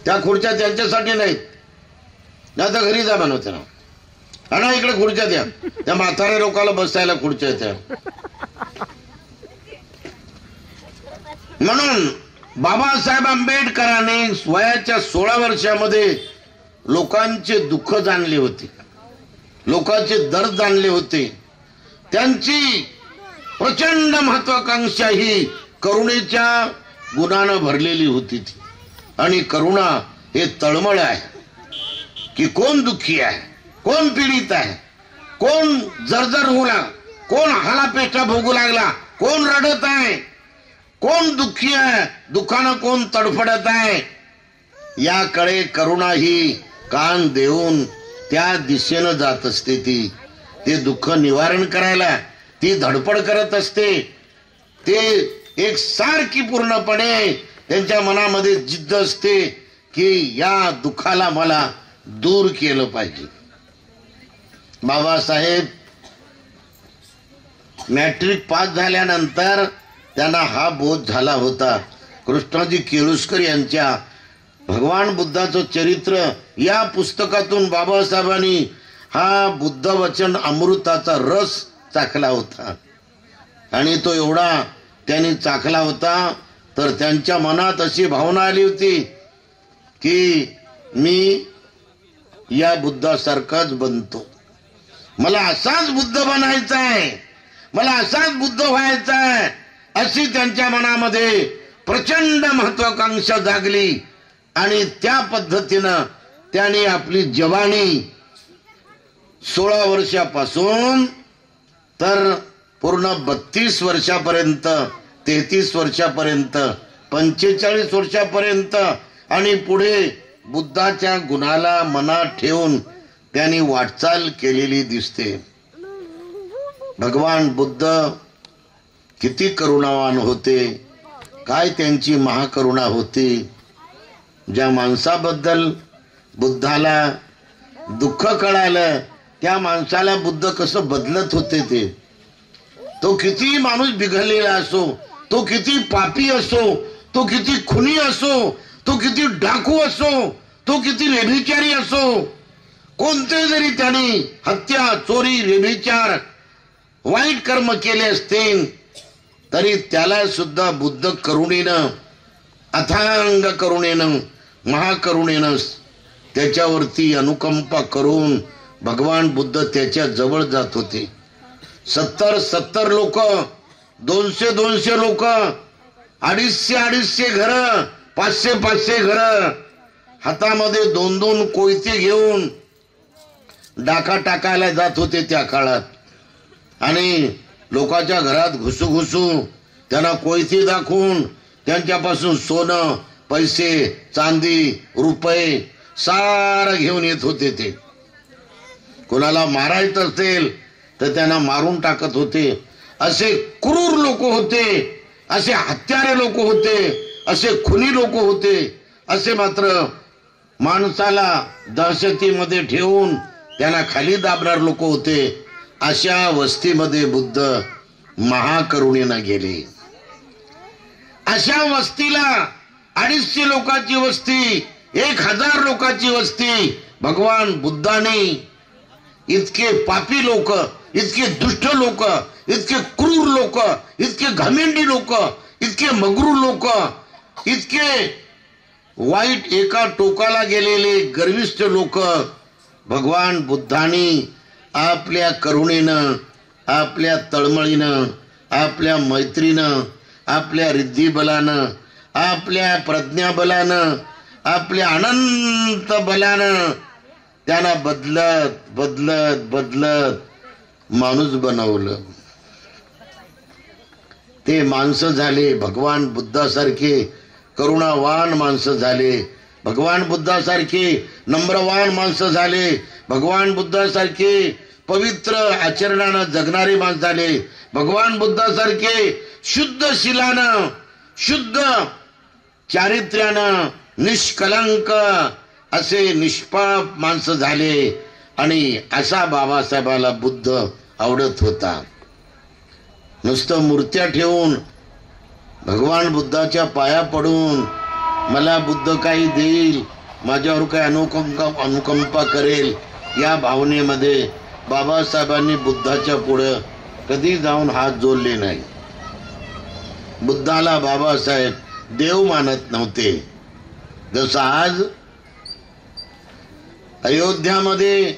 त्या खुर्च्या त्यांच्यासाठी नाहीत, नाही तर घरी जा बनवते ना, आणि इकडे खुर्च्या द्या, त्या म्हाताऱ्या लोकांना बसायला खुर्च्या त्या. म्हणून बाबासाहेब आंबेडकरांनी वयाच्या 16 वर्षामध्ये लोकांचे दुःख जाणले होते, लोकांचे दर्द जाणले होते. त्यांची प्रचंड महत्वाकांक्षा ही करुणेच्या गुणानं भरलेली होती ती. आणि करुणा हे तळमळ आहे की कोण दुःखी आहे, कोण पीडित आहे, कोण जर्जर होऊ लागला, कोण हालापेटा भोगू लागला, कोण रडत आहे, कोण दुःखी आहे, दुःखानं कोण तडफडत आहे, याकडे करुणा ही कान देऊन त्या दिशेनं जात असते. ते दुःख निवारण करायला ती धडपड करत असते. ते एक सारखी पूर्णपणे त्यांच्या मनामध्ये जिद्द असते की या दुःखाला मला दूर केलं पाहिजे. बाबासाहेब मॅट्रिक पास झाल्यानंतर त्यांना हा बोध झाला होता. कृष्णाजी केळुस्कर यांच्या भगवान बुद्धाचं चरित्र या पुस्तकातून बाबासाहेबांनी हा बुद्ध वचन अमृताचा रस चाखला होता. आणि तो एवढा त्यांनी चाखला होता तर त्यांच्या मनात अशी भावना आली होती की मी या बुद्धासारखाच बनतो, मला असाच बुद्ध बनायचा आहे, मला असाच बुद्ध व्हायचा आहे, अशी त्यांच्या मनामध्ये प्रचंड महत्वाकांक्षा जागली. आणि त्या पद्धतीनं त्यांनी आपली जवानी 16 वर्षापासून तर पूर्ण 32 वर्षापर्यंत, 33 वर्षापर्यंत, 45 वर्षापर्यंत आणि पुढे बुद्धाच्या गुणाला मनात ठेवून त्यांनी वाटचाल केलेली दिसते. भगवान बुद्ध किती करुणावान होते, काय त्यांची महाकरुणा होती. ज्या माणसाबद्दल बुद्धाला दुःख कळालं त्या माणसाला बुद्ध कसं बदलत होते. ते तो किती माणूस बिघडलेला असो, तो किती पापी असो, तो किती खुनी असो, तो किती डाकू असो, तो किती व्यभिचारी असो, कोणते जरी त्याने हत्या, चोरी, व्यभिचार, वाईट कर्म केले असतील तरी त्याला सुद्धा बुद्ध करुणेनं, अथांग करुणेनं, महाकरुणेनं त्याच्यावरती अनुकंपा करून भगवान बुद्ध त्याच्या जवळ जात होते. 70 लोक, 200 लोक, 250 घर, 500 घर, हातामध्ये 2 कोयते घेऊन डाका टाकायला जात होते त्या काळात. आणि लोकांच्या घरात घुसू त्यांना कोयते दाखवून त्यांच्यापासून सोनं, पैसे, चांदी, रुपये सारं घेऊन येत होते. ते कोणाला मारायचं असेल तर त्यांना मारून टाकत होते. असे क्रूर लोक होते, असे हत्यारे लोक होते, असे खुनी लोक होते. असे मात्र माणसाला दहशतीमध्ये ठेवून त्यांना खाली दाबणार लोक होते. अशा वस्तीमध्ये बुद्ध महाकरुणेनं गेले. अशा वस्तीला 250 लोकांची वस्ती, 1000 लोकांची वस्ती भगवान बुद्धाने इतके पापी लोक, इतके दुष्ट लोक, इतके क्रूर लोक, इतके घमेंडी लोक, इतके मगरू लोक, इतके वाईट एका टोकाला गेलेले गर्विष्ठ लोक भगवान बुद्धांनी आपल्या करुणेनं, आपल्या तळमळीनं, आपल्या मैत्रीनं, आपल्या रिद्धिबलानं, आपल्या प्रज्ञाबलानं, आपल्या अनंत बलानं त्यांना बदलत बदलत बदलत माणूस बनवलं. ते माणसं झाले भगवान बुद्धासारखे करुणावान माणसं झाले. भगवान बुद्धासारखे नम्रवान माणसं झाले. भगवान बुद्धासारखे पवित्र आचरणानं जगणारे माणसं झाले. भगवान बुद्धासारखे शुद्ध शिलानं, शुद्ध चारित्र्यानं, निष्कलंक असे निष्पाप माणसं झाले. आणि असा बाबासाहेबाला बुद्ध आवडत होता. नुसतं मूर्त्या ठेवून भगवान बुद्धाच्या पाया पडून मला बुद्ध काही देईल माझ्यावर काय अनुकंपा करेल या भावनेमध्ये बाबासाहेबांनी बुद्धाच्या पुढे कधी जाऊन हात जोडले नाही. बुद्धाला बाबासाहेब देव मानत नव्हते. जसं आज अयोध्यामध्ये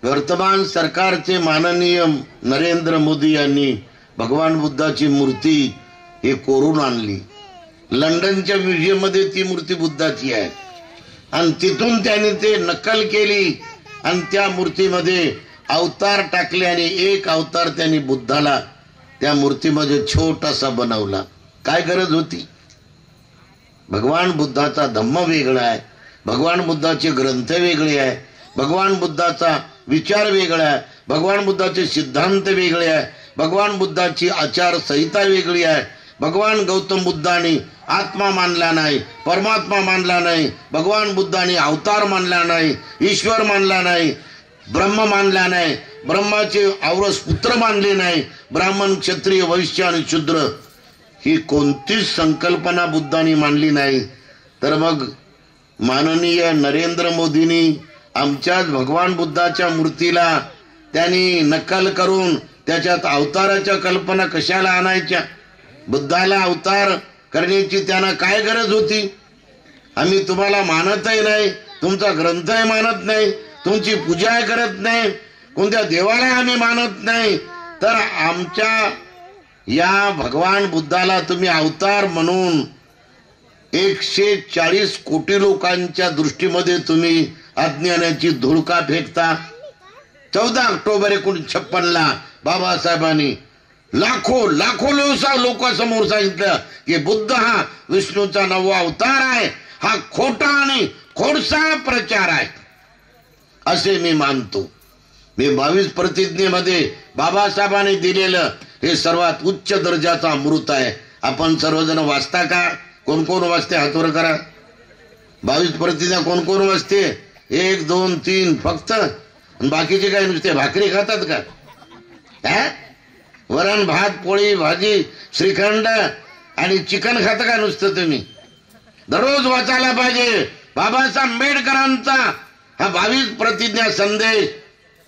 वर्तमान सरकारचे माननीय नरेंद्र मोदी यांनी भगवान बुद्धाची मूर्ती हे कोरून आणली. लंडनच्या म्युझियम मध्ये ती मूर्ती बुद्धाची आहे आणि तिथून त्यांनी ते नक्कल केली आणि त्या मूर्तीमध्ये अवतार टाकले आणि एक अवतार त्यांनी बुद्धाला त्या मूर्तीमध्ये छोटासा बनवला. काय गरज होती? भगवान बुद्धाचा धम्म वेगळा आहे, भगवान बुद्धाचे ग्रंथ वेगळे आहे, भगवान बुद्धाचा विचार वेगळा आहे, भगवान बुद्धाचे सिद्धांत वेगळे आहे, भगवान बुद्धाची आचारसंहिता वेगळी आहे. भगवान गौतम बुद्धांनी आत्मा मानला नाही, परमात्मा मानला नाही, भगवान बुद्धांनी अवतार मानला नाही, ईश्वर मानला नाही, ब्रह्म मानला नाही, ब्रह्माचे औरस पुत्र मानले नाही, ब्राह्मण क्षत्रिय वैश्य आणि शूद्र ही कोणतीच संकल्पना बुद्धांनी मानली नाही. तर मग माननीय नरेंद्र मोदींनी आमच्याच भगवान बुद्धाच्या मूर्तीला त्यांनी नक्कल करून त्याच्यात अवताराच्या कल्पना कशाला आणायच्या? बुद्धाला अवतार करण्याची त्यांना काय गरज होती? आम्ही तुम्हाला मानतही नाही, तुमचा ग्रंथही मानत नाही, तुमची पूजा करत नाही, कोणत्या देवाला आम्ही मानत नाही, तर आमच्या या भगवान बुद्धाला तुम्ही अवतार म्हणून 140 कोटी लोकांच्या दृष्टीमध्ये तुम्ही अज्ञानाची धूळ का फेकता? 14 ऑक्टोबर 1956 बाबासाहेबांनी लाखो लोकांसमोर सांगितलं की बुद्ध हा विष्णूचा 9वा अवतार आहे, हा खोटा आणि खोडसा प्रचार आहे असे मी मानतो. मी 22 प्रतिज्ञेमध्ये बाबासाहेबांनी दिलेलं हे सर्वात उच्च दर्जाचा अमृत आहे. आपण सर्वजण वाचता का? कोण कोण वाचते? हातवर करा. 22 प्रतिज्ञा कोण कोण वाचते? 1 2 3 फक्त. बाकीचे काय नुसते भाकरी खातात का? वरण भात पोळी भाजी श्रीखंड आणि चिकन खाता का नुसतं तुम्ही? दररोज वाचायला पाहिजे बाबासाहेब आंबेडकरांचा हा 22 प्रतिज्ञा संदेश.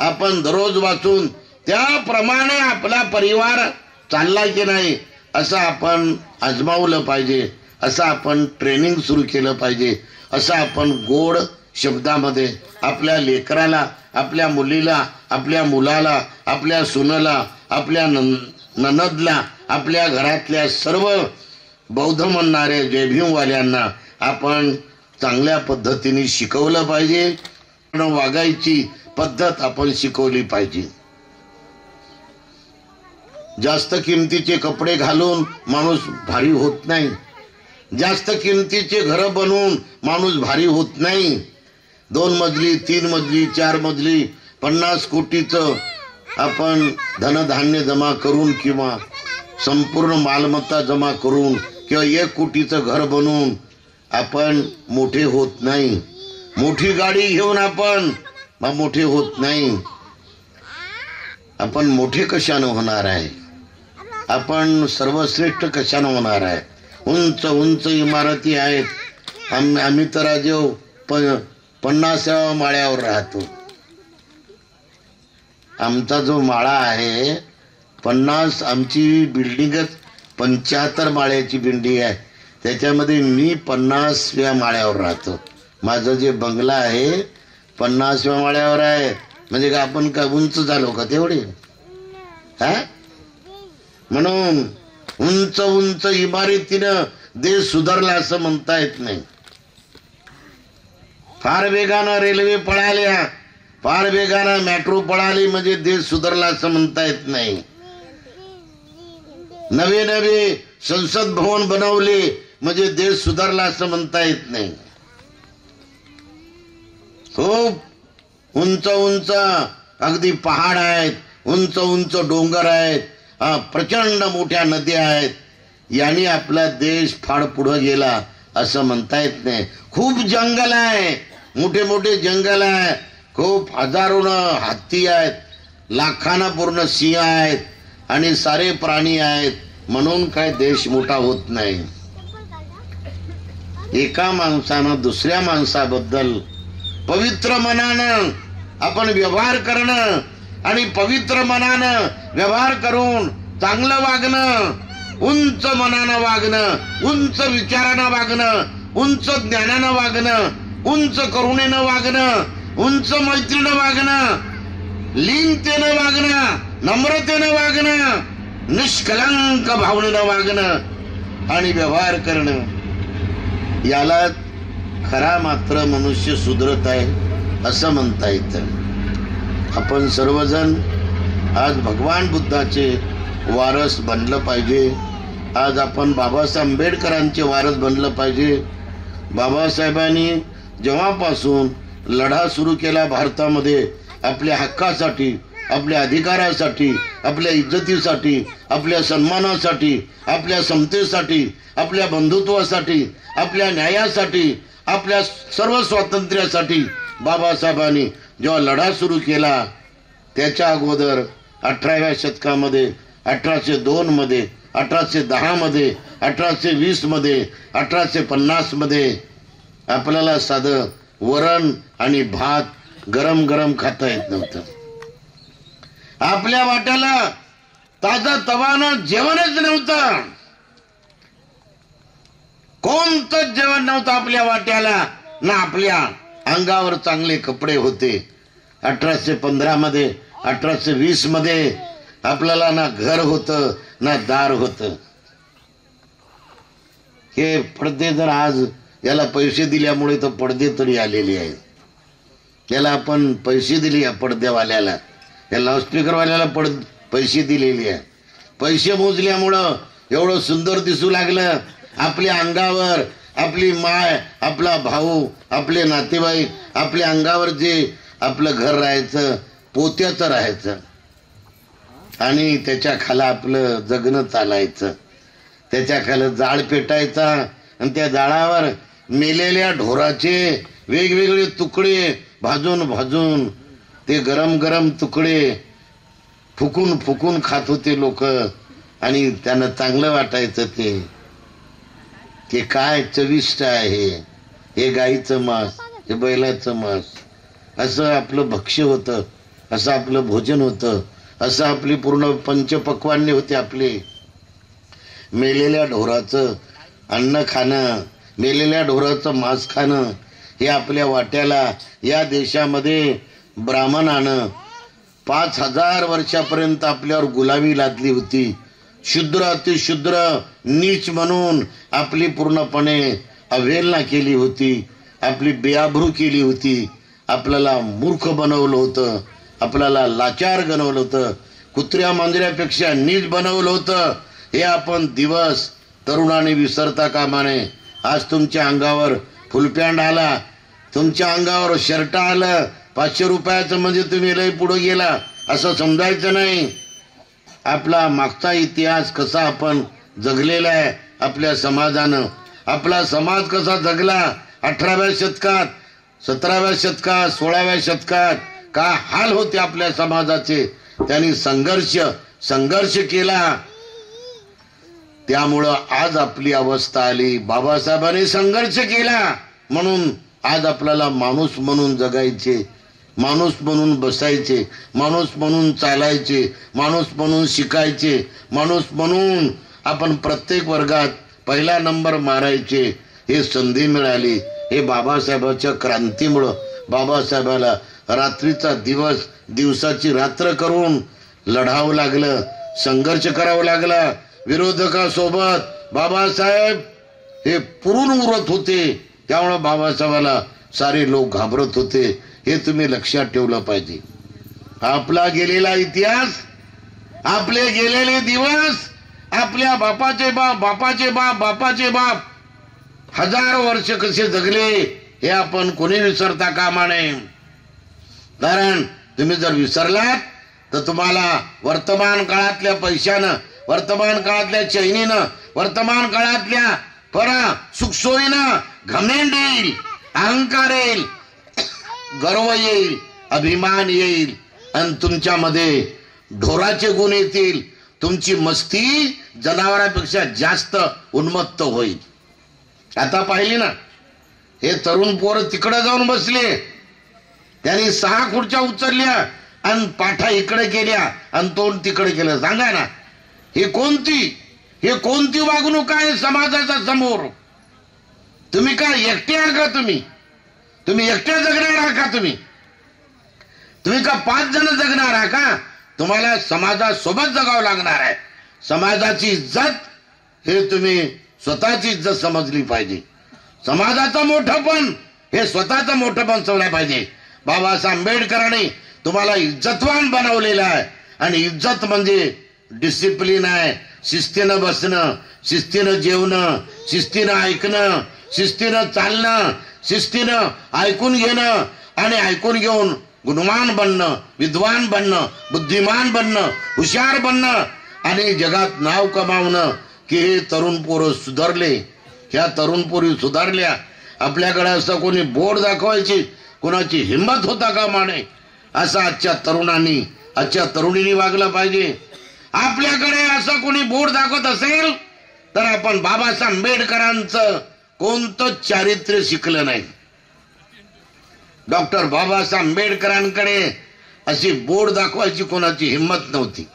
आपण दररोज वाचून त्याप्रमाणे आपला परिवार चालला की नाही असं आपण आजमावलं पाहिजे, असं आपण ट्रेनिंग सुरू केलं पाहिजे, असं आपण गोड शब्दामध्ये आपल्या लेकराला, आपल्या मुलीला, आपल्या मुलाला, आपल्या सुनला, आपल्या ननदला, आपल्या घरातल्या सर्व बौद्ध म्हणणाऱ्या जयभीमवाल्यांना आपण चांगल्या पद्धतीने शिकवलं पाहिजे. वागायची पद्धत आपण शिकवली पाहिजे. जास्त किमतीचे कपडे घालून माणूस भारी होत नाही, जास्त किमतीचे घर बनवून माणूस भारी होत नाही. 2 मजली 3 मजली 4 मजली 50 कोटीचं आपण धनधान्य जमा करून किंवा संपूर्ण मालमत्ता जमा करून किंवा 1 कोटीचं घर बनवून आपण मोठे होत नाही. मोठी गाडी घेऊन आपण मोठे होत नाही. आपण मोठे कशानं होणार आहे? आपण सर्वश्रेष्ठ कशानं होणार आहे? उंच उंच इमारती आहेत. आम्ही तर आज 50व्या माळ्यावर राहतो. आमचा जो माळा आहे 50, आमची बिल्डिंगच 75 माळ्याची बिल्डिंग आहे. त्याच्यामध्ये मी 50व्या माळ्यावर राहतो. माझं जे बंगला आहे 50व्या माळ्यावर आहे. म्हणजे का आपण का उंच झालो का तेवढे? म्हणून उंच उंच इमारतीनं देश सुधारला असं म्हणता येत नाही. फार वेगानं रेल्वे पळाल्या, फार वेगानं मेट्रो पळाली म्हणजे देश सुधारला असं म्हणता येत नाही. नवे नवे संसद भवन बनवले म्हणजे देश सुधारला असं म्हणता येत नाही. खूप उंच उंच अगदी पहाड आहेत, उंच उंच डोंगर आहेत, प्रचंड मोठ्या नद्या आहेत. यांनी आपला देश फार पुढे गेला असं म्हणता येत नाही. खूप जंगल आहे, मोठे मोठे जंगल आहे, खूप हजारोनं हत्ती आहेत, लाखांना पूर्ण सिंह आहेत आणि सारे प्राणी आहेत. म्हणून काय देश मोठा होत नाही. एका माणसानं दुसऱ्या माणसाबद्दल पवित्र मनानं आपण व्यवहार करणं आणि पवित्र मनानं व्यवहार करून चांगलं वागणं, उंच मनानं वागणं, उंच विचारानं वागणं, उंच ज्ञानानं वागणं, उंच करुणेनं वागणं, उंच मैत्रीनं वागणं, लीनतेनं वागणं, नम्रतेनं वागणं, निष्कलंक भावनेनं वागणं आणि व्यवहार करणं, याला खरा मात्र मनुष्य सुधरत आहे असं म्हणता येतं. आपण सर्वजण आज भगवान बुद्धाचे वारस बनलं पाहिजे. आज आपण बाबासाहेब आंबेडकरांचे वारस बनलं पाहिजे. बाबासाहेबांनी जेव्हापासून लढा सुरू केला भारतामध्ये आपल्या हक्कासाठी, आपल्या अधिकारासाठी, आपल्या इज्जतीसाठी, आपल्या सन्मानासाठी, आपल्या समतेसाठी, आपल्या बंधुत्वासाठी, आपल्या न्यायासाठी, आपल्या सर्व स्वातंत्र्यासाठी बाबासाहेबांनी जेव्हा लढा सुरू केला, त्याच्या अगोदर 18व्या शतकामध्ये 1802 मध्ये, 1810 मध्ये, 1820 मध्ये, 1850 मध्ये आपल्याला साधं वरण आणि भात गरम गरम खाता येत नव्हतं. आपल्या वाट्याला ताजं तवानं जेवणच नव्हतं. कोणतंच जेवण नव्हतं आपल्या वाट्याला, ना आपल्या अंगावर चांगले कपडे होते. 1815 मध्ये, 1820 मध्ये आपल्याला ना घर होतं ना दार होतं. हे पडदे जर आज याला पैसे दिल्यामुळे तर पडदे तरी आलेले आहेत. याला आपण पैसे दिले या पडद्यावाल्याला, या लाऊडस्पीकरवाल्याला पैसे दिलेले आहे. पैसे मोजल्यामुळं एवढं सुंदर दिसू लागलं. आपल्या अंगावर आपली माय, आपला भाऊ, आपले नातेवाईक, आपल्या अंगावर जे आपलं घर राहायचं पोत्याचं राहायचं आणि त्याच्या खाला आपलं जगणं चालायचं. त्याच्या खाली जाळ पेटायचा आणि त्या जाळावर मेलेल्या ढोराचे वेगवेगळे तुकडे भाजून भाजून ते गरम गरम तुकडे फुकून फुकून खात होते लोक आणि त्यांना चांगलं वाटायचं. ते काय चविष्ट आहे, हे गाईचं मांस, हे बैलाचं मांस, असं आपलं भक्ष्य होतं, असं आपलं भोजन होतं, असं आपली पूर्ण पंचपक्वान्य होते. आपले मेलेल्या ढोराचं अन्न खाणं, मेलेल्या ढोराचं मांस खाणं हे आपल्या वाट्याला या देशामध्ये ब्राह्मणानं 5000 वर्षापर्यंत आपल्यावर गुलामी लादली होती. शुद्र अतिशुद्र नीच म्हणून आपली पूर्णपणे अवहेलना केली होती, आपली बेआबरू केली होती, आपल्याला मूर्ख बनवलं होतं, आपल्याला लाचार बनवलं होतं, कुत्र्या मांजऱ्यापेक्षा नीच बनवलं होतं. हे आपण दिवस तरुणाने विसरता कामा नये. आज तुमच्या अंगावर फुलपॅन्ट आला, तुमच्या अंगावर शर्ट आलं 500 रुपयाचं म्हणजे तुम्ही लय पुढे गेला असं समजायचं नाही. आपला मागचा इतिहास कसा आपण जगलेला आहे आपल्या समाजानं. आपला समाज कसा जगला 18व्या शतकात, 17व्या शतकात, 16व्या शतकात काय हाल होते आपल्या समाजाचे. त्यांनी संघर्ष केला, त्यामुळं आज आपली अवस्था आली. बाबासाहेबांनी संघर्ष केला म्हणून आज आपल्याला माणूस म्हणून जगायचे, माणूस म्हणून बसायचे, माणूस म्हणून चालायचे, माणूस म्हणून शिकायचे, माणूस म्हणून आपण प्रत्येक वर्गात पहिला नंबर मारायचे. हे संधी मिळाली हे बाबासाहेबांच्या क्रांतीमुळं. बाबासाहेबाला रात्रीचा दिवस, दिवसाची रात्र करून लढावं लागलं, संघर्ष करावं लागला. विरोधकासोबत बाबासाहेब हे पुरून उरत होते, त्यामुळं बाबासाहेबाला सारे लोक घाबरत होते. हे तुम्ही लक्षात ठेवलं पाहिजे. आपला गेलेला इतिहास, आपले गेलेले दिवस, आपल्या बापाचे बाप, बापाचे बाप, बापाचे बाप 1000 वर्ष कसे जगले हे आपण कोणी विसरता कामा नये. कारण तुम्ही जर विसरलात तर तुम्हाला वर्तमान काळातल्या पैशानं, वर्तमान काळातल्या चैनीनं, वर्तमान काळातल्या सुखसोयीनं घमेंड येईल, अहंकार येईल, गर्व येईल, अभिमान येईल आणि तुमच्यामध्ये ढोराचे गुण येतील. तुमची मस्ती जनावरांपेक्षा जास्त उन्मत्त होईल. आता पाहिली ना, हे तरुण पोरं तिकडे जाऊन बसले, त्यांनी 6 खुर्च्या उचलल्या आणि पाठा इकडे केल्या आणि तोंड तिकडे केलं. सांगा ना, हे कोणती वागणूक आहे समाजाच्या समोर? तुम्ही काय एकटे आहात का? तुम्ही एकटे जगणार आहात का? तुम्ही का 5 जण जगणार आहात का? तुम्हाला समाजासोबत जगावं लागणार आहे. समाजाची इज्जत हे तुम्ही स्वतःची इज्जत समजली पाहिजे. समाजाचं मोठंपण हे स्वतःचं मोठंपण समजलं पाहिजे. बाबासाहेब आंबेडकरांनी तुम्हाला इज्जतवान बनवलेलं आहे आणि इज्जत म्हणजे डिसिप्लिन आहे. शिस्तीनं बसणं, शिस्तीनं जेवणं, शिस्तीनं ऐकणं, शिस्तीनं चालणं, शिस्तीनं ऐकून घेणं आणि ऐकून घेऊन गुणवान बनणं, विद्वान बनणं, बुद्धिमान बनणं, हुशार बनणं आणि जगात नाव कमावणं. की हे तरुण पोरं सुधारले, ह्या तरुण पोरी सुधारल्या. आपल्याकडे असं कोणी बोर्ड दाखवायची कोणाची हिंमत होता का माने? असं आजच्या तरुणांनी, आजच्या तरुणींनी वागलं पाहिजे. आपल्याकडे असं कोणी बोर्ड दाखवत असेल तर आपण बाबासाहेब आंबेडकरांचं कोणतं चारित्र्य शिकलं नाही. डॉक्टर बाबासाहेब आंबेडकरांकडे अशी बोर्ड दाखवायची कोणाची हिंमत नव्हती.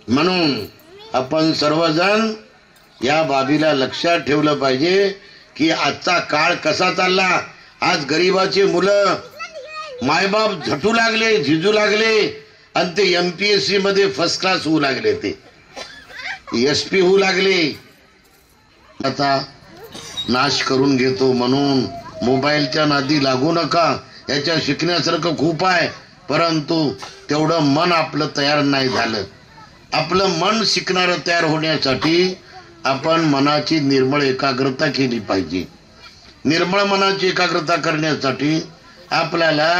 म्हणून आपण सर्वजण या बाबीला लक्षात ठेवलं पाहिजे की आजचा काळ कसा चालला. आज गरीबाचे मुलं मायबाप झटू लागले, झिजू लागले आणि ते MPSC मध्ये फर्स्ट क्लास होऊ लागले, ते SP होऊ लागले. आता नाश करून घेतो म्हणून मोबाईलच्या नादी लागू नका. याच्या शिकण्यासारखं खूप आहे, परंतु तेवढं मन आपलं तयार नाही झालं. आपलं मन शिकणारं तयार होण्यासाठी आपण मनाची निर्मळ एकाग्रता केली पाहिजे. निर्मळ मनाची एकाग्रता करण्यासाठी आपल्याला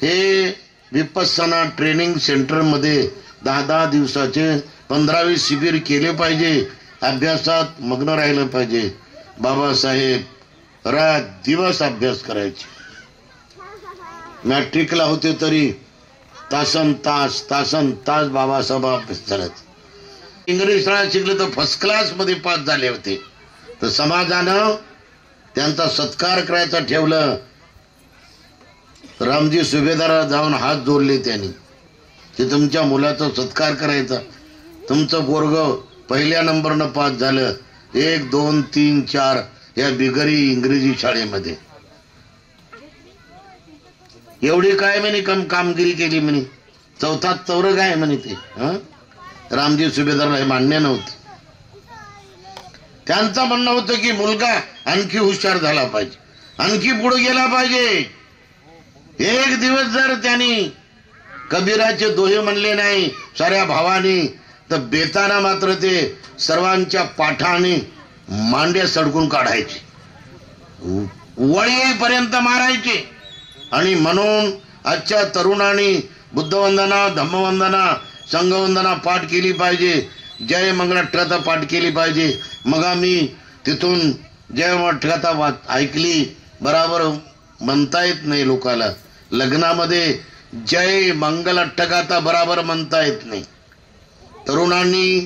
हे विपස්සना ट्रेनिंग सेंटर मध्ये 10 दिवसाचे 15-20 शिबिर केले पाहिजे. अभ्यासात मग्न राहिलं पाहिजे. बाबासाहेब रात दिवस अभ्यास करायचे. मॅट्रिकला होते तरी तासन तास बाबासाहेब अभ्यास करायचे. इंग्रजी शाळा शिकले तर फर्स्ट क्लास मध्ये पास झाले होते. तर समाजानं त्यांचा सत्कार करायचा ठेवलं. रामजी सुभेदाराला जाऊन हात जोडले त्यांनी की तुमच्या मुलाचा सत्कार करायचा. तुमचं पोरगं पहिल्या नंबरनं पास झालं 1, 2, 3, 4 या बिगरी इंग्रजी शाळेमध्ये. एवढी काय म्हणे कामगिरी केली म्हणे, 4थात चौरग आहे म्हणे ते. रामजी सुभेदारला हे मान्य नव्हतं. त्यांचं म्हणणं होतं की मुलगा आणखी हुशार झाला पाहिजे, आणखी पुढे गेला पाहिजे. एक दिवस जर त्यांनी कबीराचे दोहे म्हणले नाही साऱ्या भावानी तर बेताना मात्र ते सर्वांच्या पाठाने मांड्या सडकून काढायचे, वळीपर्यंत मारायचे. आणि म्हणून आजच्या तरुणांनी बुद्धवंदना, धम्मवंदना, संघवंदना पाठ केली पाहिजे. जय मंगलाष्टकाचा पाठ केली पाहिजे. मग आम्ही तिथून जय मंगलाष्टकाचा ऐकली बराबर म्हणता येत नाही लोकाला. लग्नामध्ये जय मंगलाष्टकाचा बराबर म्हणता येत नाही. तरुणांनी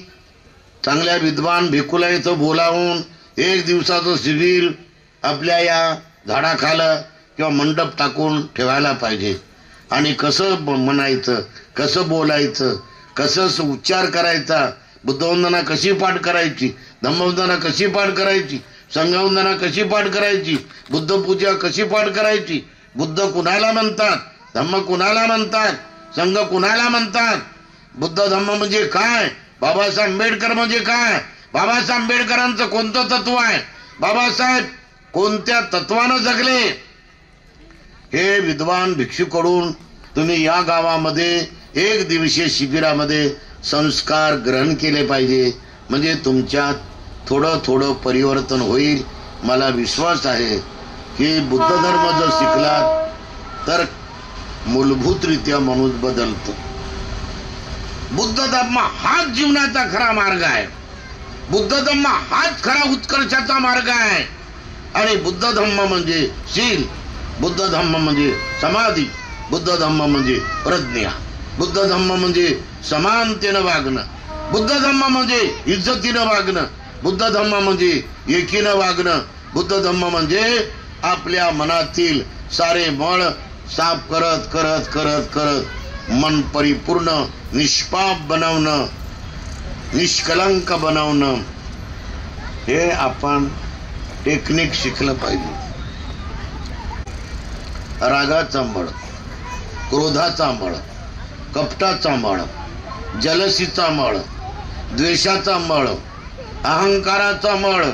चांगल्या विद्वान भिकुला इथं बोलावून 1 दिवसाचं शिबिर आपल्या या झाडाखालं किंवा मंडप टाकून ठेवायला पाहिजे. आणि कसं म्हणायचं, कसं बोलायचं, कसं उच्चार करायचा, बुद्धवंदना कशी पाठ करायची, धम्मवंदना कशी पाठ करायची, संघवंदना कशी पाठ करायची, बुद्धपूजा कशी पाठ करायची. बुद्ध कुणाला म्हणतात, धम्म कुणाला म्हणतात, संघ कुणाला म्हणतात, बुद्ध धम्म म्हणजे काय, बाबासाहेब आंबेडकर म्हणजे काय, बाबासाहेब आंबेडकरांचं कोणतं तत्व आहे, बाबासाहेब कोणत्या तत्वानं जगले, हे विद्वान भिक्षूकडून तुम्ही या गावामध्ये 1 दिवसीय शिबिरामध्ये संस्कार ग्रहण केले पाहिजे. म्हणजे तुमच्यात थोडं थोडं परिवर्तन होईल. मला विश्वास आहे की बुद्ध धर्म जर शिकलात तर मूलभूतरित्या माणूस बदलतो. बुद्ध धर्म हाच जीवनाचा खरा मार्ग आहे. बुद्ध धर्म हाच खरा उत्कर्षाचा मार्ग आहे. आणि बुद्ध धर्म म्हणजे शील, बुद्ध धम्म म्हणजे समाधी, बुद्ध धम्म म्हणजे प्रज्ञा, बुद्ध धम्म म्हणजे समानतेनं वागणं, बुद्ध धम्म म्हणजे इज्जतीनं वागणं, बुद्ध धम्म म्हणजे एकीनं वागणं. बुद्ध धम्म म्हणजे आपल्या मनातील सारे मळ साफ करत करत करत करत मन परिपूर्ण निष्पाप बनवणं, निष्कलंक बनवणं. हे आपण टेक्निक शिकलं पाहिजे. रागाचा मळ, क्रोधाचा मळ, कपटाचा मळ, जलसीचा मळ, द्वेषाचा मळ, अहंकाराचा मळ,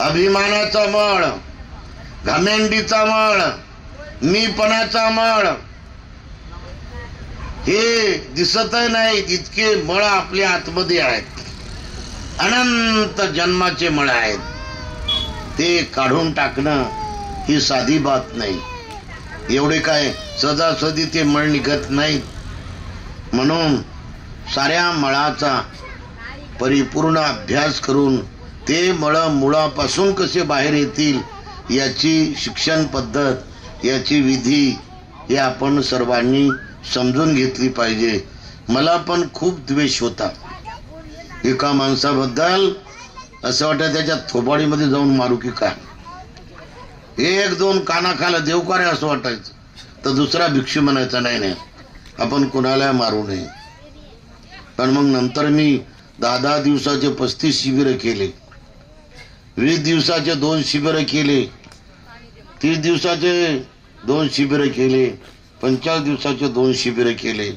अभिमानाचा मळ, घमेंडीचा मळ, मीपणाचा मळ, हे दिसत नाही इतके मळ आपल्या आतमध्ये आहेत. अनंत जन्माचे मळ आहेत. ते काढून टाकणं ही साधी बात नाही. एवढे काय सदासदी ते मळ निघत नाहीत. म्हणून साऱ्या मळाचा परिपूर्ण अभ्यास करून ते मळ मुळापासून कसे बाहेर येतील याची शिक्षण पद्धत, याची विधी हे आपण सर्वांनी समजून घेतली पाहिजे. मला पण खूप द्वेष होता एका माणसाबद्दल. असं वाटतं त्याच्या थोबाडीमध्ये जाऊन मारू की काय. एक दोन कानाखाला देव करे असं वाटायचं. तर दुसरा भिक्षू म्हणायचा नाही नाही आपण कुणाला मारू नये. पण मग नंतर मी 10 दिवसाचे 35 शिबिर केले, 20 दिवसाचे 2 शिबिर केले, 30 दिवसाचे 2 शिबिर केले, 50 दिवसाचे 2 शिबिर केले,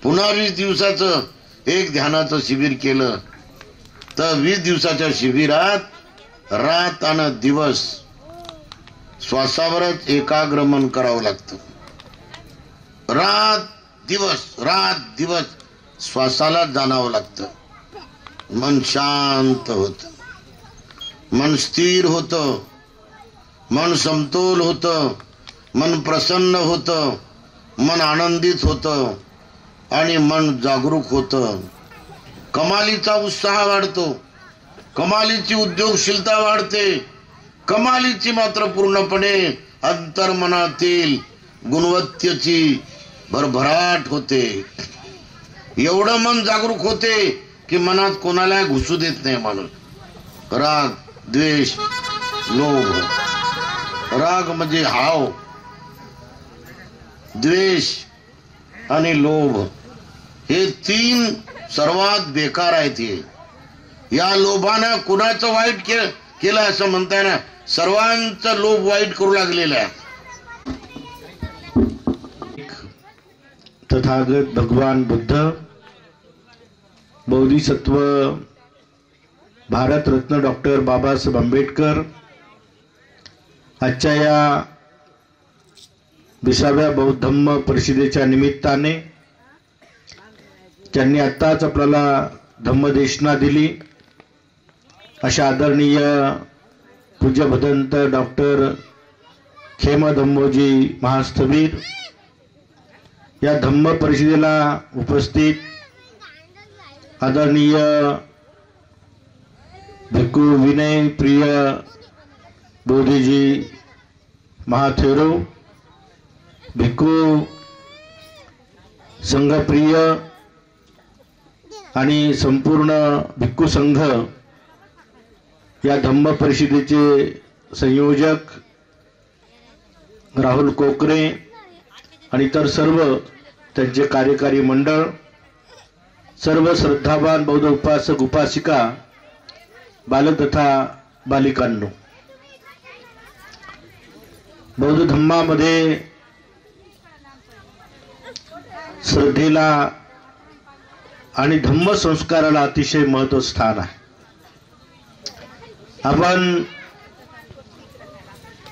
पुन्हा 20 दिवसाचं एक ध्यानाचं शिबिर केलं. तर 20 दिवसाच्या शिबिरात रात आणि दिवस श्वासावरच एकाग्र मन करावं लागतं. रात दिवस श्वासाला जाणावं लागतं. मन शांत होत, मन स्थिर होतं, मन समतोल होतं, मन प्रसन्न होतं, मन आनंदित होतं आणि मन जागरूक होतं. कमालीचा उत्साह वाढतो, कमालीची उद्योगशीलता वाढते, कमालीची मात्र पूर्णपणे अंतर्मनातील गुणवत्तेची भरभराट होते. एवढं मन जागरूक होते की मनात कोणाला घुसू देत नाही माणूस. राग, द्वेष, लोभ. राग म्हणजे हाव, द्वेष आणि लोभ हे 3 सर्वात बेकार आहेत. या लोभानं कुणाचं वाईट केलं असं म्हणताय ना, सर्वांचा लोभ वाईट करू लागलेला आहे. तथागत भगवान बुद्ध, बोधिसत्व भारतरत्न डॉक्टर बाबासाहेब आंबेडकर आजच्या या 20व्या बौद्ध धम्म परिषदेच्या निमित्ताने त्यांनी आत्ताच आपल्याला धम्मदेशना दिली. अशा आदरणीय पूज्य भदंत डॉक्टर खेम धम्मोजी महास्थवीर या धम्म परिषदेला उपस्थित आदरणीय भिक्खू विनय प्रिय बोधीजी महाथेरो, भिक्खू संघप्रिय आणि संपूर्ण भिक्खू संघ या धम्म परिषदेचे संयोजक राहुल कोकरे आणि इतर सर्व त्यांचे कार्यकारी मंडळ, सर्व श्रद्धावान बौद्ध उपासक उपासिका, बालक तथा बालिकांनो, बौद्ध धम्मामध्ये श्रद्धेला आणि धम्म संस्काराला अतिशय महत्त्व स्थान आहे. आपण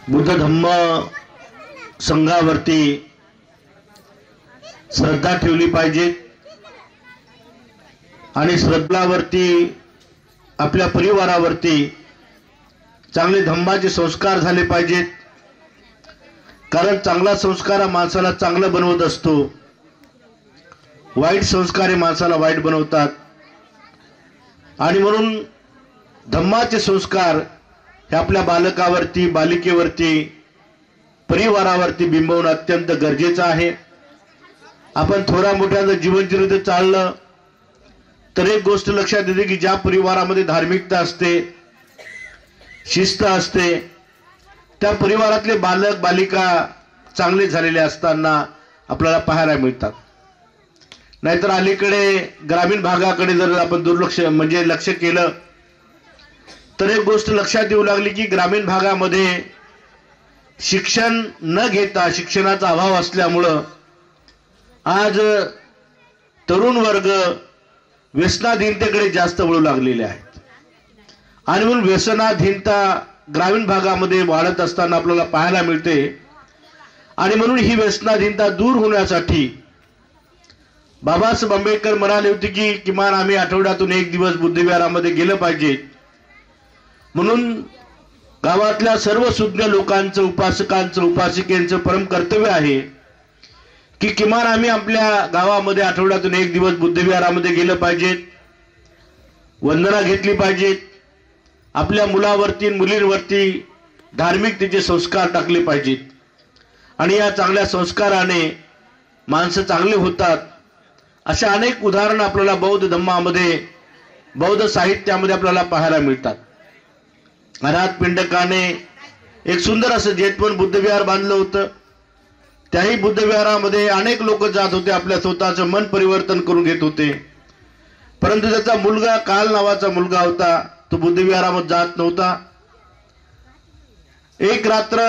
बुद्ध धम्म संघावरती श्रद्धा ठेवली पाहिजे आणि श्रद्धावरती आपल्या परिवारावरती चांगले धम्माचे संस्कार झाले पाहिजेत. कारण चांगला संस्कार हा माणसाला चांगलं बनवत असतो, वाईट संस्कार हे माणसाला वाईट बनवतात. आणि म्हणून धम्माचे संस्कार हे आपल्या बालकावरती, बालिकेवरती, परिवारावरती बिंबवणं अत्यंत गरजेचं आहे. आपण थोड्या मोठ्याचं जीवनचरित्र चाललं तर एक गोष्ट लक्षात येते की ज्या परिवारामध्ये धार्मिकता असते, शिस्त असते, त्या परिवारातले बालक बालिका चांगले झालेले असताना आपल्याला पाहायला मिळतात. नाहीतर अलीकडे ग्रामीण भागाकडे जर आपण दुर्लक्ष म्हणजे लक्ष केलं तर एक गोष्ट लक्षात येऊ लागली की ग्रामीण भागामध्ये शिक्षण न घेता, शिक्षणाचा अभाव असल्यामुळं आज तरुण वर्ग व्यसनाधीनतेकडे जास्त वळू लागलेले आहेत. आणि म्हणून व्यसनाधीनता ग्रामीण भागामध्ये वाढत असताना आपल्याला पाहायला मिळते. आणि म्हणून ही व्यसनाधीनता दूर होण्यासाठी बाबासाहेब आंबेडकर म्हणाले होते की किमान आम्ही आठवड्यातून एक दिवस बुद्धविहारामध्ये गेलं पाहिजे. म्हणून गावातल्या सर्व सुज्ञ लोकांचं, उपासकांचं, उपासिकेंचं परम कर्तव्य आहे की किमान आम्ही आपल्या गावामध्ये आठवड्यातून एक दिवस बुद्धविहारामध्ये गेलं पाहिजे, वंदना घेतली पाहिजेत, आपल्या मुलावरती मुलींवरती धार्मिकतेचे संस्कार टाकले पाहिजेत. आणि या चांगल्या संस्काराने माणसं चांगले होतात. अशा अनेक उदाहरणं आपल्याला बौद्ध धम्मामध्ये, बौद्ध साहित्यामध्ये आपल्याला पाहायला मिळतात. अनाथ पिंडकाने एक सुंदर असं जेतवन बुद्धविहार बांधलं होतं. त्याही बुद्धविहारामध्ये अनेक लोक जात होते, आपल्या स्वतःचं मन परिवर्तन करून घेत होते. परंतु त्याचा मुलगा, काल नावाचा मुलगा होता, तो बुद्धविहारामध्ये जात नव्हता. एक रात्र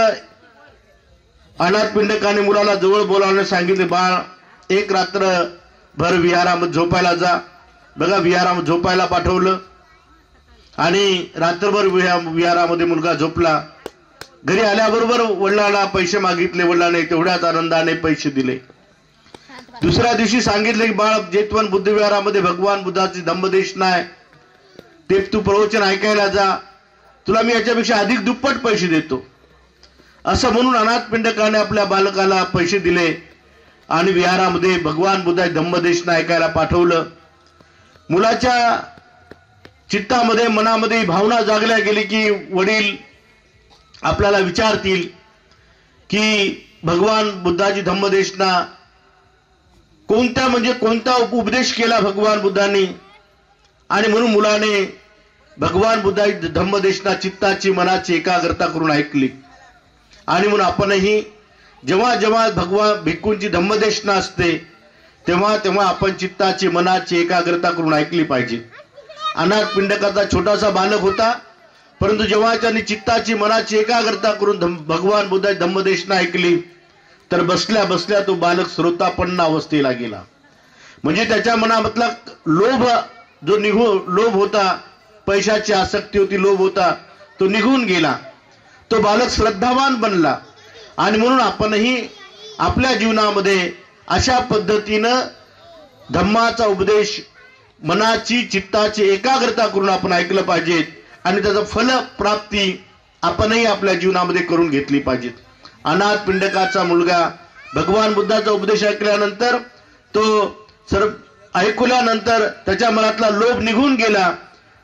अनाथ पिंडकाने मुलाला जवळ बोलावण्यास सांगितले, बाळ एक रात्र भर विहारामध्ये झोपायला जा. बघा, विहारामध्ये झोपायला पाठवलं आणि रात्रभर विहारामध्ये मुलगा झोपला. घरी आल्याबरोबर वडिलांना पैसे मागितले, वडिलांनी तेवढ्याच आनंदाने पैसे दिले. दुसऱ्या दिवशी सांगितले की बाळ जेतवन बुद्धविहारामध्ये भगवान बुद्धाची धम्मदेशना आहे, ते तू प्रवचन ऐकायला जा, तुला मी याच्यापेक्षा अधिक दुप्पट पैसे देतो. असं म्हणून अनाथ पिंडकाने आपल्या बालकाला पैसे दिले आणि विहारामध्ये भगवान बुद्धाची धम्मदेशना ऐकायला पाठवलं. मुलाच्या चित्तामध्ये, मनामध्ये भावना जागल्या गेली की वडील आपल्याला विचारतील की भगवान बुद्धाची धम्मदेशना कोणत्या, म्हणजे कोणता उपदेश केला भगवान बुद्धांनी. आणि म्हणून मुलाने भगवान बुद्धाची धम्मदेशना चित्ताची, मनाची एकाग्रता करून ऐकली. आणि म्हणून आपणही जेव्हा जेव्हा भगवान भिक्खूंची धम्मदेशना असते तेव्हा तेव्हा आपण चित्ताची, मनाची एकाग्रता करून ऐकली पाहिजे. अनाथ पिंडकाचा छोटासा बालक होता, परंतु जेव्हा त्यांनी चित्ताची, मनाची एकाग्रता करून भगवान बुद्धाची धम्मदेशना ऐकली तर बसल्या बसल्या तो बालक श्रोतापन्न अवस्थेला गेला. म्हणजे त्याच्या मनामधला लोभ जो लोभ होता, पैशाची आसक्ती होती, लोभ होता, तो निघून गेला. तो बालक श्रद्धावान बनला. आणि म्हणून आपणही आपल्या जीवनामध्ये अशा पद्धतीनं धम्माचा उपदेश, मनाची, चित्ताची एकाग्रता करून आपण ऐकलं पाहिजे आणि त्याचं फलप्राप्ती आपणही आपल्या जीवनामध्ये करून घेतली पाहिजे. अनाथ पिंडकाचा मुलगा भगवान बुद्धाचा उपदेश ऐकल्यानंतर, तो ऐकल्यानंतर त्याच्या मनातला लोभ निघून गेला.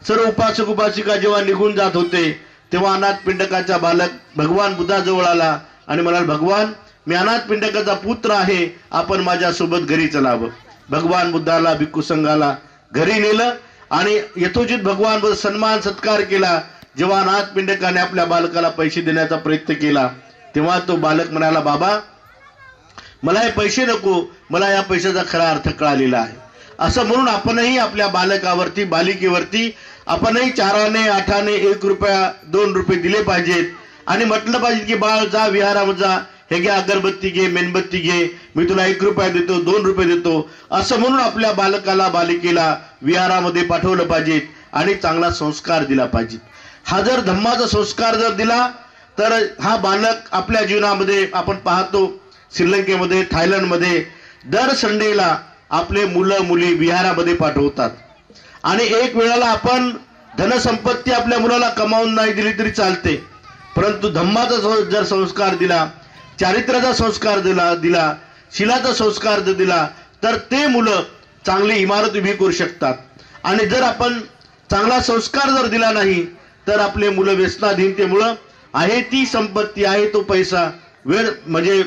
सर्व उपासक उपासिका जेव्हा निघून जात होते तेव्हा अनाथ पिंडकाचा बालक भगवान बुद्धाजवळ आला आणि म्हणाला, भगवान मी अनाथ पिंडकाचा पुत्र आहे, आपण माझ्यासोबत घरी चलावं. भगवान बुद्धाला, भिक्खू संघाला घरी नेलं आणि यथोचित भगवान बुद्ध सन्मान सत्कार केला. जेव्हा अनाथ पिंडकाने आपल्या बालकाला पैसे देण्याचा प्रयत्न केला तेव्हा तो बालक म्हणाला, बाबा मला हे पैसे नको, मला या पैशाचा खरा अर्थ कळालेला आहे. असं म्हणून आपणही आपल्या बालकावरती, बालिकेवरती आपणही 4 आणे, 8 आणे, 1 रुपया, 2 रुपये दिले पाहिजेत आणि म्हटलं पाहिजे की बाळ जा विहारामध्ये जा, हे घे अगरबत्ती घे, मेणबत्ती घे, मी तुला 1 रुपया देतो, 2 रुपये देतो. असं म्हणून आपल्या बालकाला, बालिकेला विहारामध्ये पाठवलं पाहिजे आणि चांगला संस्कार दिला पाहिजे. हा जर धम्माचा संस्कार जर दिला तर हा बालक आपल्या जीवनामध्ये, आपण पाहतो श्रीलंकेमध्ये, थायलंडमध्ये दर संडेला आपले मुलं मुली विहारामध्ये पाठवतात. आणि एक वेळेला आपण धनसंपत्ती आपल्या मुलाला कमावून नाही दिली तरी चालते, परंतु धम्माचा जर संस्कार दिला, चारित्र्याचा संस्कार दिला, शिलाचा संस्कार जर दिला तर ते मुलं चांगली इमारत उभी करू शकतात. आणि जर आपण चांगला संस्कार जर दिला नाही तर आपले मुलं व्यसनाधीनतेमुळं आहे ती संपत्ती, आहे तो पैसा वेळ म्हणजे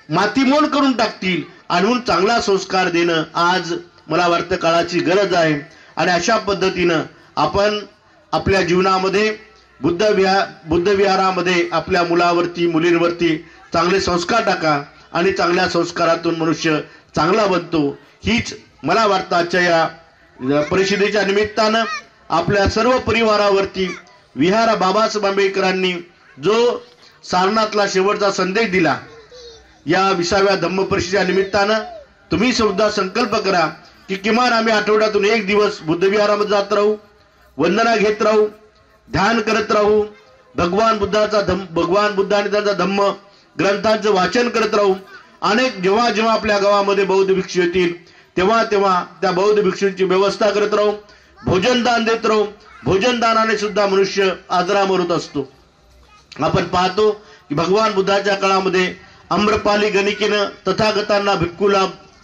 मातीमोल करून टाकतील. आणि म्हणून चांगला संस्कार देणं आज मला वाटतं काळाची गरज आहे. आणि अशा पद्धतीनं आपण आपल्या जीवनामध्ये बुद्ध विहारामध्ये आपल्या मुलावरती मुलींवरती चांगले संस्कार टाका आणि चांगल्या संस्कारातून मनुष्य चांगला बनतो. हीच मला वाटतं आजच्या या परिषदेच्या निमित्तानं आपल्या सर्व परिवारावरती विहार बाबासाहेब आंबेडकरांनी जो सारनाथला शेवटचा संदेश दिला, या 20व्या धम्म परिषदेच्या निमित्तानं तुम्ही सुद्धा संकल्प करा की किमान आम्ही आठवड्यातून एक दिवस बुद्ध विहारामध्ये जात राहू, वंदना घेत राहू, ध्यान करत राहू, भगवान बुद्धाने त्यांचा धम्म ग्रंथांचं वाचन करत राहू. जेव्हा जेव्हा आपल्या गावामध्ये बौद्ध भिक्षू येतील तेव्हा तेव्हा त्या बौद्ध भिक्षूंची व्यवस्था करत राहू, भोजनदान देत राहू. भोजनदानाने सुद्धा मनुष्य आजरामर होत असतो. आपण पाहतो की भगवान बुद्धाच्या काळामध्ये आम्रपाली गणिकेनं तथागतांना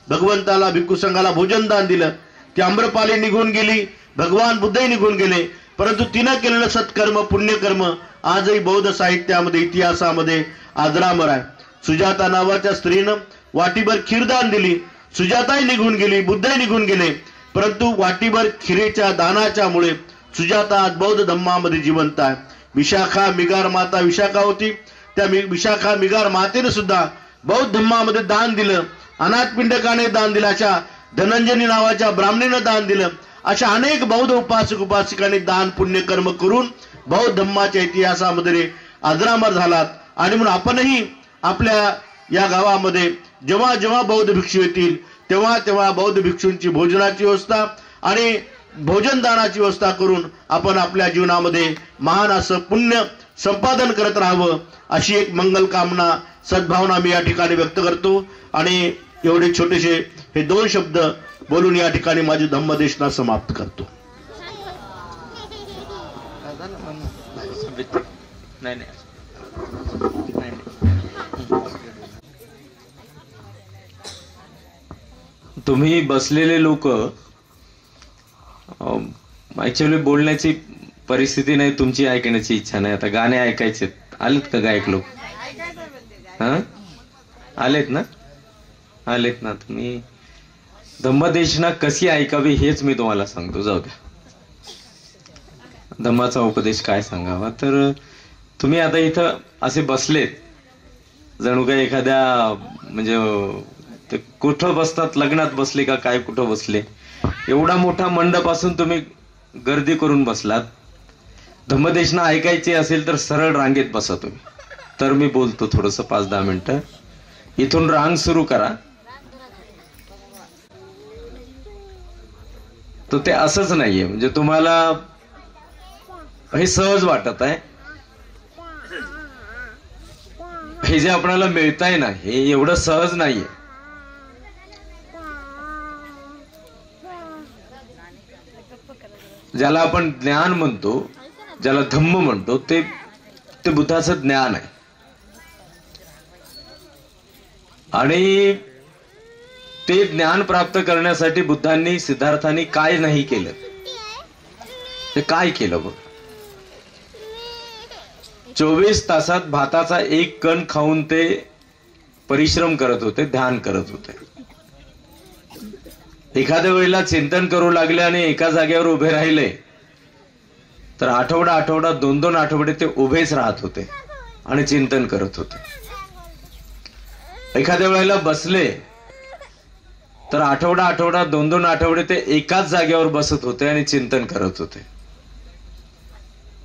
भगवंताला भिक्खू संघाला भोजनदान दिलं. ती आम्रपाली निघून गेली, भगवान बुद्धही निघून गेले, परंतु तिनं केलेलं सत्कर्म पुण्यकर्म आजही बौद्ध साहित्यामध्ये इतिहासामध्ये आजरामर आहे. सुजाता नावाच्या स्त्रीनं वाटीभर खीरदान दिली. सुजाताही निघून गेली, बुद्धही निघून गेले, परंतु वाटीभर खिरेच्या दानाच्या मुळे सुजाता आज बौद्ध धम्मामध्ये जिवंत आहे. विशाखा मिगार माता विशाखा होती, त्या विशाखा मिगार मातेने सुद्धा बौद्ध धम्मामध्ये दान दिलं. अनाथपिंडकाने दान दिलं, अशा धनंजनी नावाच्या ब्राह्मणीनं दान दिलं. अशा अनेक बौद्ध उपासक उपासिकांनी दान पुण्यकर्म करून बौद्ध धम्माच्या इतिहासामध्ये अजरामर झालात. आणि म्हणून आपणही आपल्या या गावामध्ये जेव्हा जेव्हा बौद्ध भिक्षू येतील तेव्हा तेव्हा बौद्ध भिक्षूंची भोजनाची व्यवस्था आणि भोजनदानाची व्यवस्था करून आपण आपल्या जीवनामध्ये महान असं पुण्य संपादन करत राहावं, अशी एक मंगल कामना सद्भावना मी या ठिकाणी व्यक्त करतो. आणि एवढे छोटेसे हे 2 शब्द बोलून या ठिकाणी माझी धम्मदेशना समाप्त करतो. तुम्ही बसलेले लोक ऍक्च्युअली बोलण्याची परिस्थिती नाही, तुमची ऐकण्याची इच्छा नाही. आता गाणे ऐकायचे आलेत का गायक लोक? आलेत ना. तुम्ही धम्मदेशना कशी ऐकावी हेच मी तुम्हाला सांगतो. जाऊ द्या, धम्माचा उपदेश काय सांगावा. तर तुम्ही आता इथं असे बसलेत जणू काही एखाद्या म्हणजे ते कुठं बसतात, लग्नात बसले का काय, कुठं बसले. एवढा मोठा मंडप असून तुम्ही गर्दी करून बसलात. धम्मदेशना ऐकायची असेल तर सरळ रांगेत बसा तुम्ही. तर मी बोलतो थोडस 5-10 मिनिटं. इथून रांग सुरू करा. तर ते असंच नाहीये म्हणजे तुम्हाला हे सहज वाटत आहे. हे जे आपल्याला मिळतंय ना, हे एवढं सहज नाहीये. ज्याला आपण ज्ञान म्हणतो, ज्याला धम्म म्हणतो, ते बुद्धाचं ज्ञान आहे. आणि ते ज्ञान प्राप्त करण्यासाठी बुद्धांनी सिद्धार्थांनी काय नाही केलं, ते काय केलं बघ. 24 तासात भाताचा एक कण खाऊन ते परिश्रम करत होते, ध्यान करत होते. एखाद्या वेळेला चिंतन करू लागले आणि एका जागेवर उभे राहिले तर आठवडा 2-2 आठवडे ते उभेच राहत होते आणि चिंतन करत होते. एखाद्या वेळेला बसले तर आठवडा 2-2 आठवडे ते एकाच जागेवर बसत होते आणि चिंतन करत होते.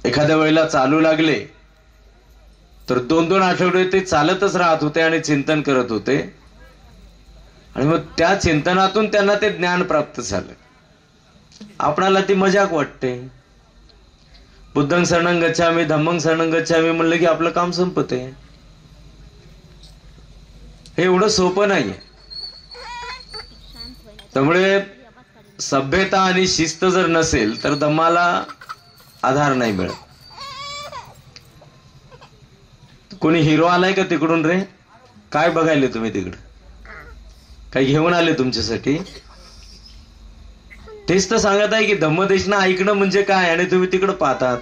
एखाद्या वेळेला चालू लागले तर 2-2 आठवडे ते चालतच राहत होते आणि चिंतन करत होते. आणि मग त्या चिंतनातून त्यांना ते ज्ञान प्राप्त झालं. आपणाला ती मजाक वाटते. बुद्धं शरणं गच्छामि, धम्मं शरणं गच्छामि म्हणलं की आपलं काम संपते. हे एवढं सोपं नाहीये. त्यामुळे सभ्यता आणि शिस्त जर नसेल तर धम्माला आधार नाही मिळत. कोणी हिरो आलाय का तिकडून रे? काय बघायले तुम्ही तिकडं? काही घेऊन आले तुमच्यासाठी? तेच तर सांगत आहे की धम्मदेशना ऐकणं म्हणजे काय आणि तुम्ही तिकडं पाहतात.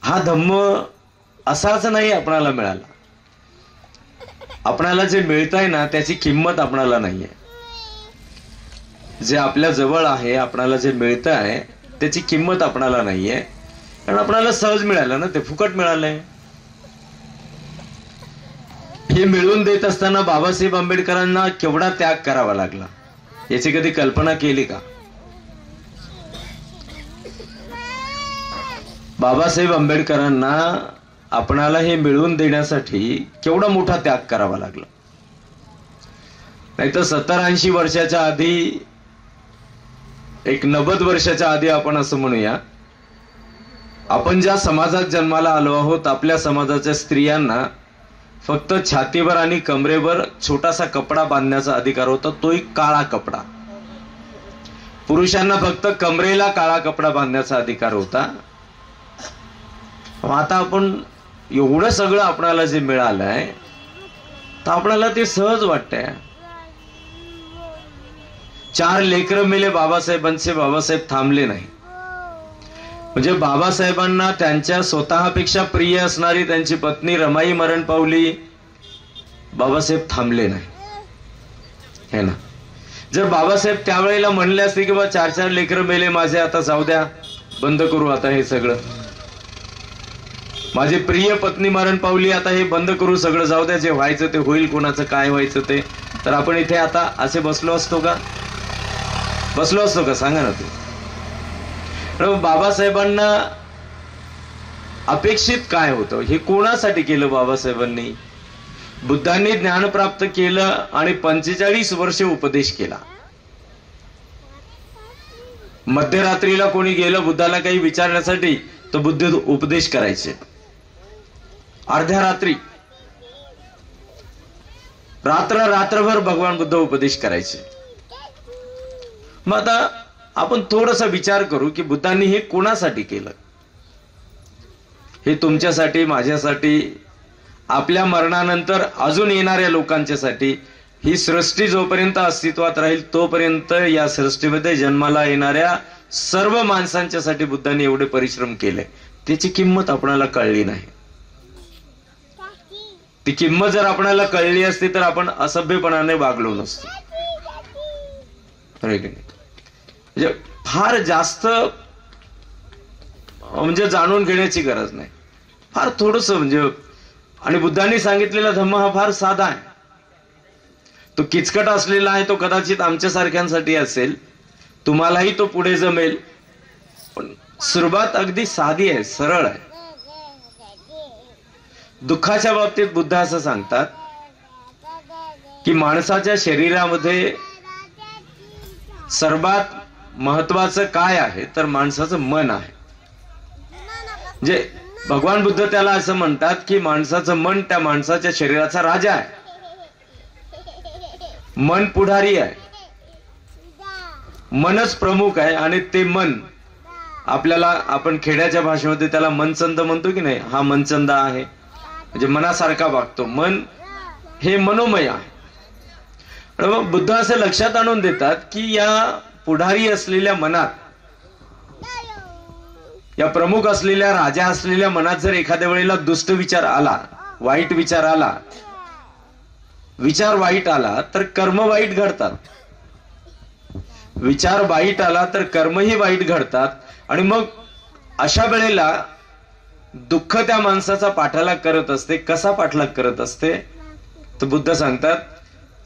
हा धम्म असाच नाही आपणाला मिळाला. आपणाला जे मिळतंय ना त्याची किंमत आपणाला नाहीये. जे आपल्या जवळ आहे, आपणाला जे मिळत आहे त्याची किंमत आपणाला नाहीये, कारण आपणाला सहज मिळालं ना, ते फुकट मिळालंय. हे मिळवून देत असताना बाबासाहेब आंबेडकरांना केवढा त्याग करावा लागला याची कधी कल्पना केली का? बाबासाहेब आंबेडकरांना आपणाला हे मिळवून देण्यासाठी केवढा मोठा त्याग करावा लागला. नाहीतर 70-80 वर्षाच्या आधी, एक 90 वर्षाच्या आधी आपण असं म्हणूया, आपण ज्या समाजात जन्माला आलो आहोत, आपल्या समाजाच्या स्त्रियांना फक्त छातीवर आणि कमरेवर छोटासा कपडा बांधण्याचा अधिकार होता, तोही काळा कपडा. पुरुषांना फक्त कमरेला काळा कपडा बांधण्याचा अधिकार होता. आता आपण एवढं सगळं आपणाला जे मिळालंय तर आपणाला ते सहज वाटतंय. 4 लेकरं मेले बाबासाहेबांचे, बाबासाहेब थांबले नाही. म्हणजे बाबासाहेबांना त्यांच्या स्वतःपेक्षा प्रिय असणारी त्यांची पत्नी रमाई मरण पावली, बाबासाहेब थांबले नाही, है ना. जर बाबासाहेब त्यावेळेला म्हणले असते की बा 4 लेकरं मेले माझे, आता जाऊ द्या, बंद करू आता हे सगळं, माझी प्रिय पत्नी मरण पावली, आता हे बंद करू सगळं, जाऊ द्या, जे व्हायचं ते होईल, कोणाचं काय व्हायचं ते, तर आपण इथे आता असे बसलो असतो का? बसलो असतो का? सांगा ना ते. बाबासाहेबांना अपेक्षित काय होतं, हे कोणासाठी केलं बाबासाहेबांनी? बुद्धांनी ज्ञान प्राप्त केलं आणि 45 वर्ष उपदेश केला. मध्यरात्रीला कोणी गेलं बुद्धाला काही विचारण्यासाठी तर बुद्ध उपदेश करायचे. अर्ध्या रात्री, रात्रभर भगवान बुद्ध उपदेश करायचे. मग आता आपण थोडासा विचार करू की बुद्धांनी हे कोणासाठी केलं? हे तुमच्यासाठी, माझ्यासाठी, आपल्या मरणानंतर अजून येणाऱ्या लोकांच्यासाठी. ही सृष्टी जोपर्यंत अस्तित्वात राहील तोपर्यंत या सृष्टीमध्ये जन्माला येणाऱ्या सर्व माणसांच्यासाठी बुद्धांनी एवढे परिश्रम केले. त्याची किंमत आपणाला कळली नाही. ती किंमत जर आपणाला कळली असती तर आपण असभ्यपणाने वागलो नसतो. म्हणजे फार जास्त म्हणजे जाणून घेण्याची गरज नाही, फार थोडस म्हणजे. आणि बुद्धांनी सांगितलेला धम्म हा फार साधा आहे. तो किचकट असलेला आहे, तो कदाचित आमच्यासारख्यांसाठी असेल, तुम्हालाही तो पुढे जमेल, पण सुरुवात अगदी साधी आहे, सरळ आहे. दुःखाच्या बाबतीत बुद्ध असं सांगतात की माणसाच्या शरीरामध्ये सर्वात महत्वाचं काय आहे तर माणसाचं मन आहे. म्हणजे भगवान बुद्ध त्याला असं म्हणतात की माणसाचं मन त्या माणसाच्या शरीराचा राजा आहे. मन पुढारी आहे, मनच प्रमुख आहे. आणि ते मन आपल्याला, आपण खेड्याच्या भाषेमध्ये त्याला मनचंद म्हणतो की नाही, हा मनचंद आहे, म्हणजे मनासारखा वागतो. मन हे मनोमय आहे. मग बुद्ध असं लक्षात आणून देतात की या पुढारी असलेल्या मनात, या प्रमुख असलेल्या, राजा असलेल्या मनात जर एखाद्या वेळेला दुष्ट विचार आला, वाईट विचार आला, विचार वाईट आला तर कर्म वाईट घडतात. विचार वाईट आला तर कर्मही वाईट घडतात. आणि मग अशा वेळेला दुःख त्या माणसाचा पाठलाग करत असते. कसा पाठलाग करत असते तर बुद्ध सांगतात,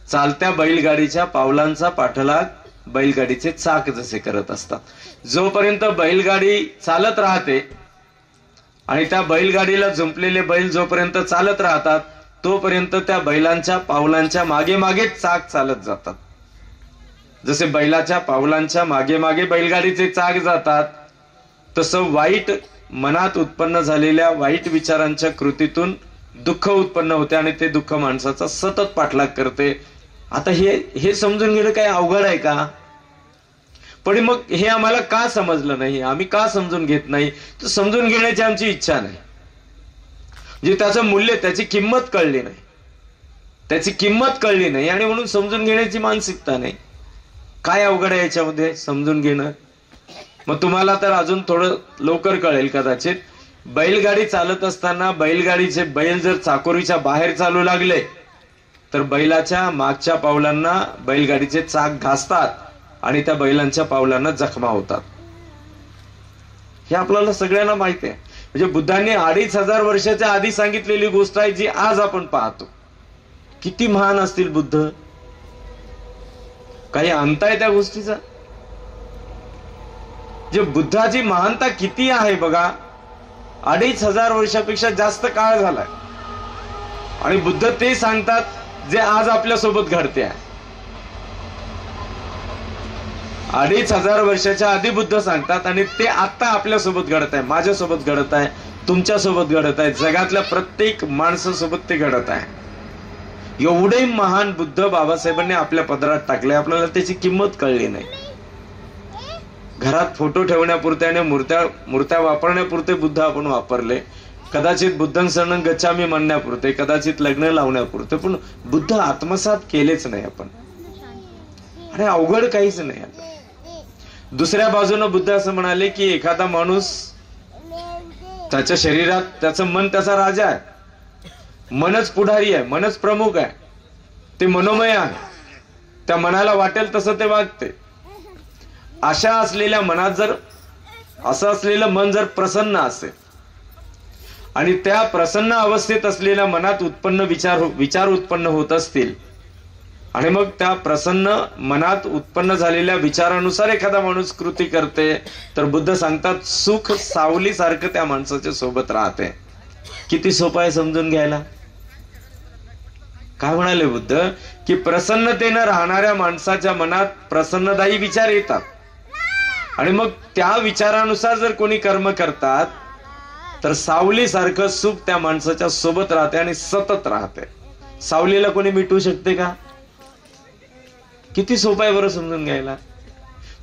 चालत्या बैलगाडीच्या पावलांचा पाठलाग बैलगाडीचे चाक जसे करत असतात. जोपर्यंत बैलगाडी चालत राहते आणि त्या बैलगाडीला झुंपलेले बैल जोपर्यंत चालत राहतात तोपर्यंत त्या बैलांच्या पावलांच्या मागे मागे चाक चालत जातात. जसे बैलाच्या पावलांच्या मागे मागे बैलगाडीचे चाक जातात, तसं वाईट मनात उत्पन्न झालेल्या वाईट विचारांच्या कृतीतून दुःख उत्पन्न होते आणि ते दुःख माणसाचा सतत पाठलाग करते. आता हे समजून घेणं काय अवघड आहे का? पण मग हे आम्हाला का समजलं नाही, आम्ही का समजून घेत नाही, तर समजून घेण्याची आमची इच्छा नाही. म्हणजे त्याचं मूल्य, त्याची किंमत कळली नाही, त्याची किंमत कळली नाही आणि म्हणून समजून घेण्याची मानसिकता नाही. काय अवघड आहे याच्यामध्ये समजून घेणं? मग तुम्हाला तर अजून थोडं लवकर कळेल कदाचित. बैलगाडी चालत असताना बैलगाडीचे बैल जर चाकोरीच्या बाहेर चालू लागले तर बैलाच्या मागच्या पावलांना बैलगाडीचे चाक घासतात आणि त्या बैलांच्या पावलांना जखमा होतात. हे आपल्याला सगळ्यांना माहिती आहे. म्हणजे बुद्धांनी 2500 वर्षाच्या आधी सांगितलेली गोष्ट आहे, जी आज आपण पाहतो. किती महान असतील बुद्ध, काही अंत आहे त्या गोष्टीचा? जे बुद्धाची महानता किती आहे बघा. 2500 वर्षापेक्षा जास्त काळ झालाय आणि बुद्ध ते सांगतात जे आज आपल्या सोबत घडते आहे. 2500 वर्षाच्या आधी बुद्ध सांगतात आणि ते आता आपल्या सोबत घडत आहे, माझ्यासोबत घडत आहे, तुमच्या सोबत घडत आहे, जगातल्या प्रत्येक माणसासोबत ते घडत आहे. एवढे महान बुद्ध बाबासाहेबांनी आपल्या पदरात टाकले, आपल्याला त्याची किंमत कळली नाही. घरात फोटो ठेवण्यापुरते आणि मूर्त्या वापरण्यापुरते बुद्ध आपण वापरले, कदाचित बुद्धं शरणं गच्छामी म्हणण्यापुरते, कदाचित लग्न लावण्यापुरते, पण बुद्ध आत्मसात केलेच नाही आपण. आणि अवघड काहीच नाही. दुसऱ्या बाजूनं बुद्ध असं म्हणाले की एखादा माणूस त्याच्या शरीरात त्याचं मन त्याचा राजा आहे, मनच पुढारी आहे, मनच प्रमुख आहे, ते मनोमय आहे, त्या मनाला वाटेल तसं ते वागते. अशा असलेल्या मनात जर असं असलेलं मन जर प्रसन्न असेल आणि त्या प्रसन्न अवस्थेत असलेल्या मनात विचार उत्पन्न होत असतील आणि मग त्या प्रसन्न मनात उत्पन्न झालेल्या विचारानुसार एखादा माणूस कृती करते, तर बुद्ध सांगतात सुख सावलीसारखं त्या माणसाच्या सोबत राहते. किती सोपं आहे समजून घ्यायला. काय म्हणाले बुद्ध की प्रसन्नतेनं राहणाऱ्या माणसाच्या मनात प्रसन्नदायी विचार येतात आणि मग त्या विचारानुसार जर कोणी कर्म करतात तर सावलीसारखं सुख त्या माणसाच्या सोबत राहते आणि सतत राहते. सावलीला कोणी मिटवू शकते का? किती सोपं आहे बरं समजून घ्यायला.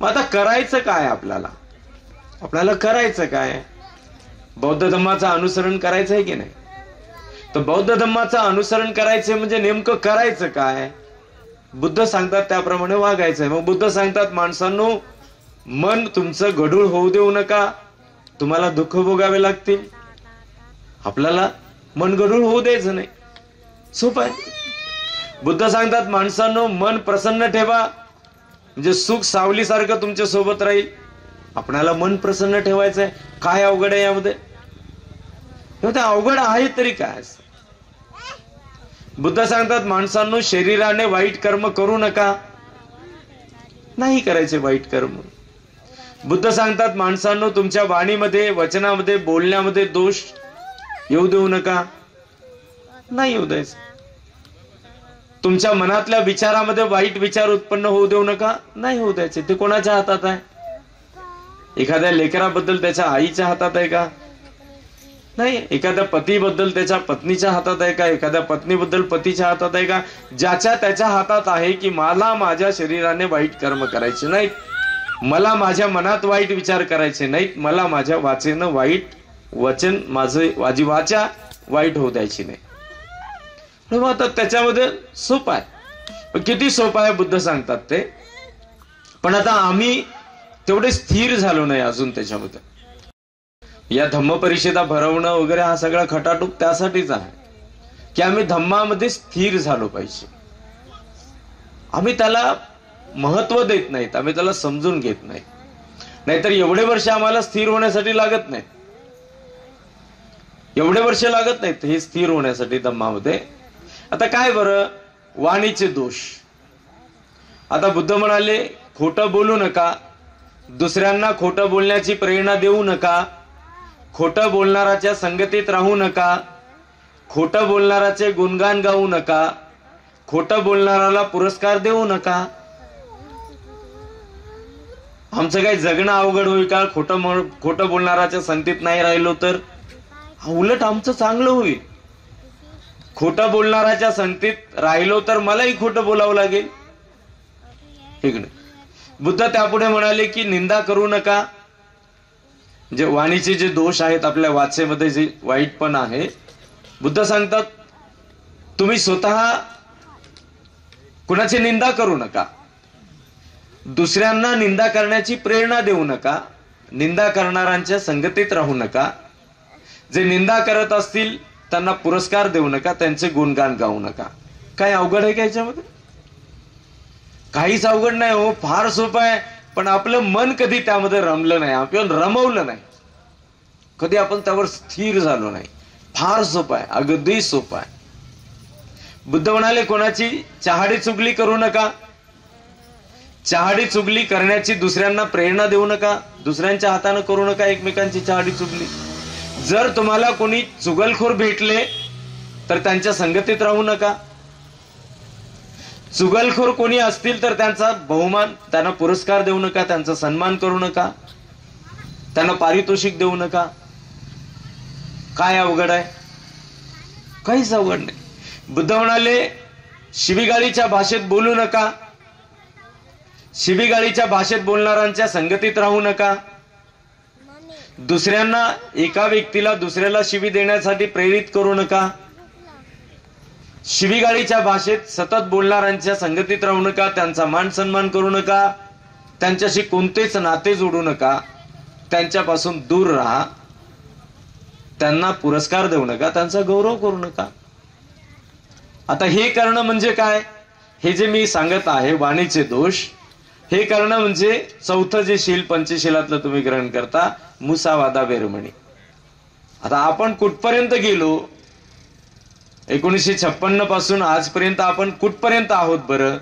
मग आता करायचं काय? आपल्याला करायचं काय? बौद्ध धम्माचं अनुसरण करायचं आहे की नाही? तर बौद्ध धम्माचं अनुसरण करायचं म्हणजे नेमकं करायचं काय? बुद्ध सांगतात त्याप्रमाणे वागायचंय. मग बुद्ध सांगतात माणसांनो, मन तुमचं गढूळ होऊ देऊ नका, तुम्हाला दुःख भोगावे लागतील. आपल्याला मन गढूळ होऊ द्यायचं नाही. सोपं आहे. बुद्ध सांगतात माणसांनो, मन प्रसन्न ठेवा म्हणजे सुख सावलीसारखं तुमच्या सोबत राहील. आपल्याला मन प्रसन्न ठेवायचंय. काय अवघड आहे यामध्ये? अवघड आहे तरी काय? बुद्ध सांगतात माणसांनो, शरीराने वाईट कर्म करू नका, नाही करायचे वाईट कर्म. बुद्ध सांगतात माणसांनो, तुमच्या वाणीमध्ये, वचनामध्ये, बोलण्यामध्ये दोष येऊ देऊ नका, नाही येऊ द्यायचं. तुमच्या मनातल्या विचारामध्ये वाईट विचार उत्पन्न होऊ देऊ नका, नाही होऊ द्यायचे. ते कोणाच्या हातात आहे? एखाद्या लेकराबद्दल त्याच्या आईच्या हातात आहे का? नाही. एखाद्या पतीबद्दल त्याच्या पत्नीच्या हातात आहे का? एखाद्या पत्नीबद्दल पतीच्या हातात आहे का? ज्याच्या त्याच्या हातात आहे की मला माझ्या शरीराने वाईट कर्म करायचे नाहीत, मला माझ्या मनात वाईट विचार करायचे नाहीत, मला माझ्या वाचेनं वाईट वचन, माझी वाचा वाईट होऊ द्यायची नाही. आता त्याच्यामध्ये सोपं आहे. किती सोपं आहे बुद्ध सांगतात ते. पण आता आम्ही तेवढे स्थिर झालो नाही अजून त्याच्यामध्ये. या धम्म परिषदा भरवणं वगैरे हा सगळा खटाटूक त्यासाठीच आहे की आम्ही धम्मामध्ये स्थिर झालो पाहिजे. आम्ही त्याला महत्व देत नाहीत, आम्ही त्याला समजून घेत नाही. नाहीतर एवढे वर्ष आम्हाला स्थिर होण्यासाठी लागत नाही, एवढे वर्ष लागत नाहीत हे स्थिर होण्यासाठी धम्मामध्ये. आता काय बरं, वाणीचे दोष. आता बुद्ध म्हणाले खोटं बोलू नका, दुसऱ्यांना खोटं बोलण्याची प्रेरणा देऊ नका, खोटं बोलणाराच्या संगतीत राहू नका, खोटं बोलणाराचे गुणगान गाऊ नका, खोटं बोलणाराला पुरस्कार देऊ नका. आमचं काही जगणं अवघड होईल का खोटं बोलणाराच्या संगतीत नाही राहिलो तर? उलट आमचं चांगलं होईल. खोटं बोलणाराच्या संगतीत राहिलो तर मलाही खोटं बोलावं लागेल. इकडे बुद्ध त्यापुढे म्हणाले की निंदा करू नका. जे वाणीचे जे दोष आहेत, आपल्या वाचेमध्ये जे वाईटपण आहे, बुद्ध सांगतात तुम्ही स्वतः कुणाची निंदा करू नका, दुसऱ्यांना निंदा करण्याची प्रेरणा देऊ नका, निंदा करणाऱ्यांच्या संगतीत राहू नका, जे निंदा करत असतील त्यांना पुरस्कार देऊ नका, त्यांचे गुणगान गाऊ नका. काय अवघड आहे का याच्यामध्ये? काहीच अवघड नाही हो, फार सोपं आहे. पण आपलं मन कधी त्यामध्ये रमलं नाही, आपल्याला रमवलं नाही, कधी आपण त्यावर स्थिर झालो नाही. फार सोपं आहे, अगदी सोपं आहे. बुद्ध म्हणाले कोणाची चहाडी चुगली करू नका. चहाडी चुगली करण्याची दुसऱ्यांना प्रेरणा देऊ नका. दुसऱ्यांच्या हाताने करू नका एकमेकांची चहाडी चुगली. जर तुम्हाला कोणी चुगलखोर भेटले तर त्यांच्या संगतीत राहू नका. चुगलखोर कोणी असतील तर त्यांचा बहुमान, त्यांना पुरस्कार देऊ नका, त्यांचा सन्मान करू नका, त्यांना पारितोषिक देऊ नका. काय अवघड आहे? काहीच अवघड नाही. बुद्ध म्हणाले शिवीगाळीच्या भाषेत बोलू नका. शिवीगाळीच्या भाषेत बोलणाऱ्यांच्या संगतीत राहू नका. दुसऱ्यांना, एका व्यक्तीला दुसऱ्याला शिवी देण्यासाठी प्रेरित करू नका. शिवीगाळीच्या भाषेत सतत बोलणाऱ्यांच्या संगतीत राहू नका. त्यांचा मान सन्मान करू नका. त्यांच्याशी कोणतेच नाते जोडू नका. त्यांच्यापासून दूर राहा. त्यांना पुरस्कार देऊ नका, त्यांचा गौरव करू नका. आता हे करणं म्हणजे काय? हे जे मी सांगत आहे वाणीचे दोष, हे करणं म्हणजे चौथं जे शील पंचशीलातलं तुम्ही ग्रहण करता, मुसावादा वेरमणी. आता आपण कुठपर्यंत गेलो? 1956 पासून आजपर्यंत आपण कुठपर्यंत आहोत बरं?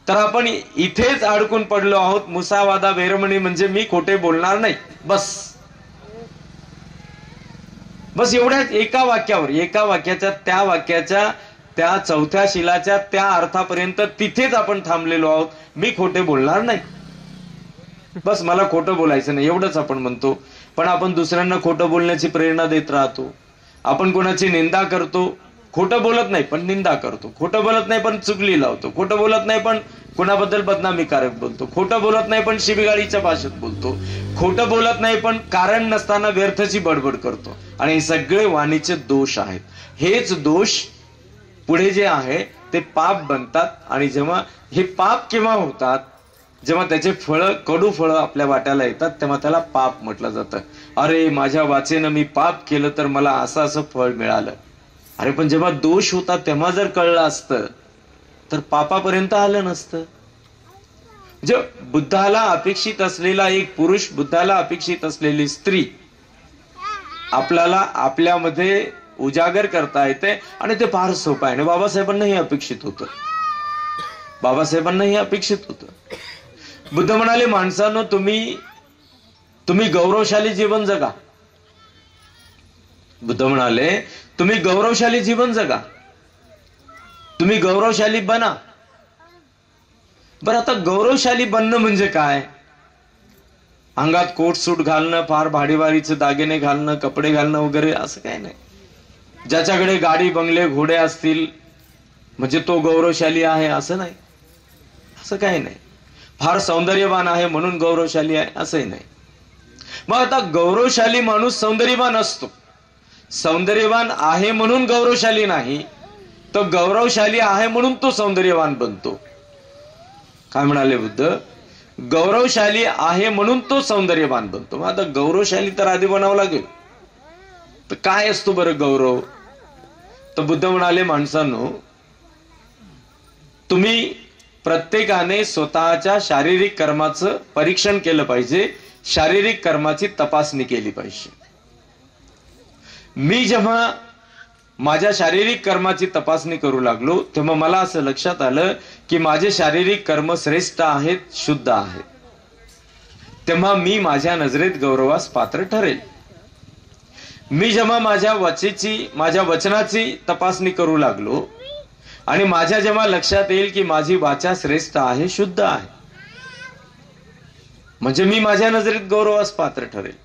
तर आपण इथेच अडकून पडलो आहोत. मुसावादा वेरमणी म्हणजे मी खोटे बोलणार नाही, बस एवढ्या एका वाक्यावर, एका वाक्याच्या त्या चौथ्या शिलाच्या त्या अर्थापर्यंत तिथेच आपण थांबलेलो आहोत. मी खोटे बोलणार नाही, बस मला खोटं बोलायचं नाही, एवढंच आपण म्हणतो. पण आपण दुसऱ्यांना खोटं बोलण्याची प्रेरणा देत राहतो. आपण कोणाची निंदा करतो, खोटं बोलत नाही पण निंदा करतो. खोटं बोलत नाही पण चुगली लावतो. खोटं बोलत नाही पण कुणाबद्दल बदनामीकारक बोलतो. खोटं बोलत नाही पण शिवीगाळीच्या भाषेत बोलतो. खोटं बोलत नाही पण कारण नसताना व्यर्थची बडबड करतो. आणि हे सगळे वाणीचे दोष आहेत. हेच दोष पुढे जे आहे ते पाप बनतात. आणि जेव्हा हे पाप केव्हा होतात? जेव्हा त्याचे फळं, कडू फळं आपल्या वाट्याला येतात, तेव्हा त्याला पाप म्हटलं जातं. अरे माझ्या वाचेनं मी पाप केलं तर मला असं असं फळ मिळालं. अरे पण जेव्हा दोष होता तेव्हा जर कळलं असतं तर पापापर्यंत आलं नसतं. म्हणजे बुद्धाला अपेक्षित असलेला एक पुरुष, बुद्धाला अपेक्षित असलेली स्त्री आपल्याला आपल्यामध्ये उजागर करता येते. आणि ते फार सोपं आहे. आणि बाबासाहेबांनाही अपेक्षित होतं. बाबासाहेबांनाही अपेक्षित होतं. बुद्ध म्हणाले माणसानं तुम्ही गौरवशाली जीवन जगा. बुद्ध म्हणाले तुम्ही गौरवशाली जीवन जगा, तुम्ही गौरवशाली बना. बरं आता गौरवशाली बनणं म्हणजे काय? अंगात कोट सूट घालणं, फार भाडीवारीचे दागिने घालणं, कपडे घालणं वगैरे असं काय नाही. ज्याच्याकडे गाडी बंगले घोडे असतील म्हणजे तो गौरवशाली आहे असं नाही. असं काही नाही. फार सौंदर्यवान आहे म्हणून गौरवशाली आहे असंही नाही. मग आता गौरवशाली माणूस सौंदर्यवान असतो. सौंदर्यवान आहे म्हणून गौरवशाली नाही, तो गौरवशाली आहे म्हणून तो सौंदर्यवान बनतो. काय म्हणाले बुद्ध? गौरवशाली आहे म्हणून तो सौंदर्यवान बनतो. मग आता गौरवशाली तर आधी बनावं लागेल. तर काय असतो बरं गौरव? तर बुद्ध म्हणाले माणसांनो, तुम्ही प्रत्येकाने स्वतःच्या शारीरिक कर्माचं परीक्षण केलं पाहिजे. शारीरिक कर्माची तपासणी केली पाहिजे. मी जेव्हा माझ्या शारीरिक कर्माची तपासणी करू लागलो तेव्हा मला असं लक्षात आलं की माझे शारीरिक कर्म श्रेष्ठ आहेत, शुद्ध आहेत. तेव्हा मी माझ्या नजरेत गौरवास पात्र ठरेल. मी जेव्हा माझ्या वचनाची तपासणी करू लागलो आणि माझ्या जेव्हा लक्षात येईल की माझी वाचा श्रेष्ठ आहे, शुद्ध आहे, म्हणजे मी माझ्या नजरेत गौरवास पात्र ठरेल.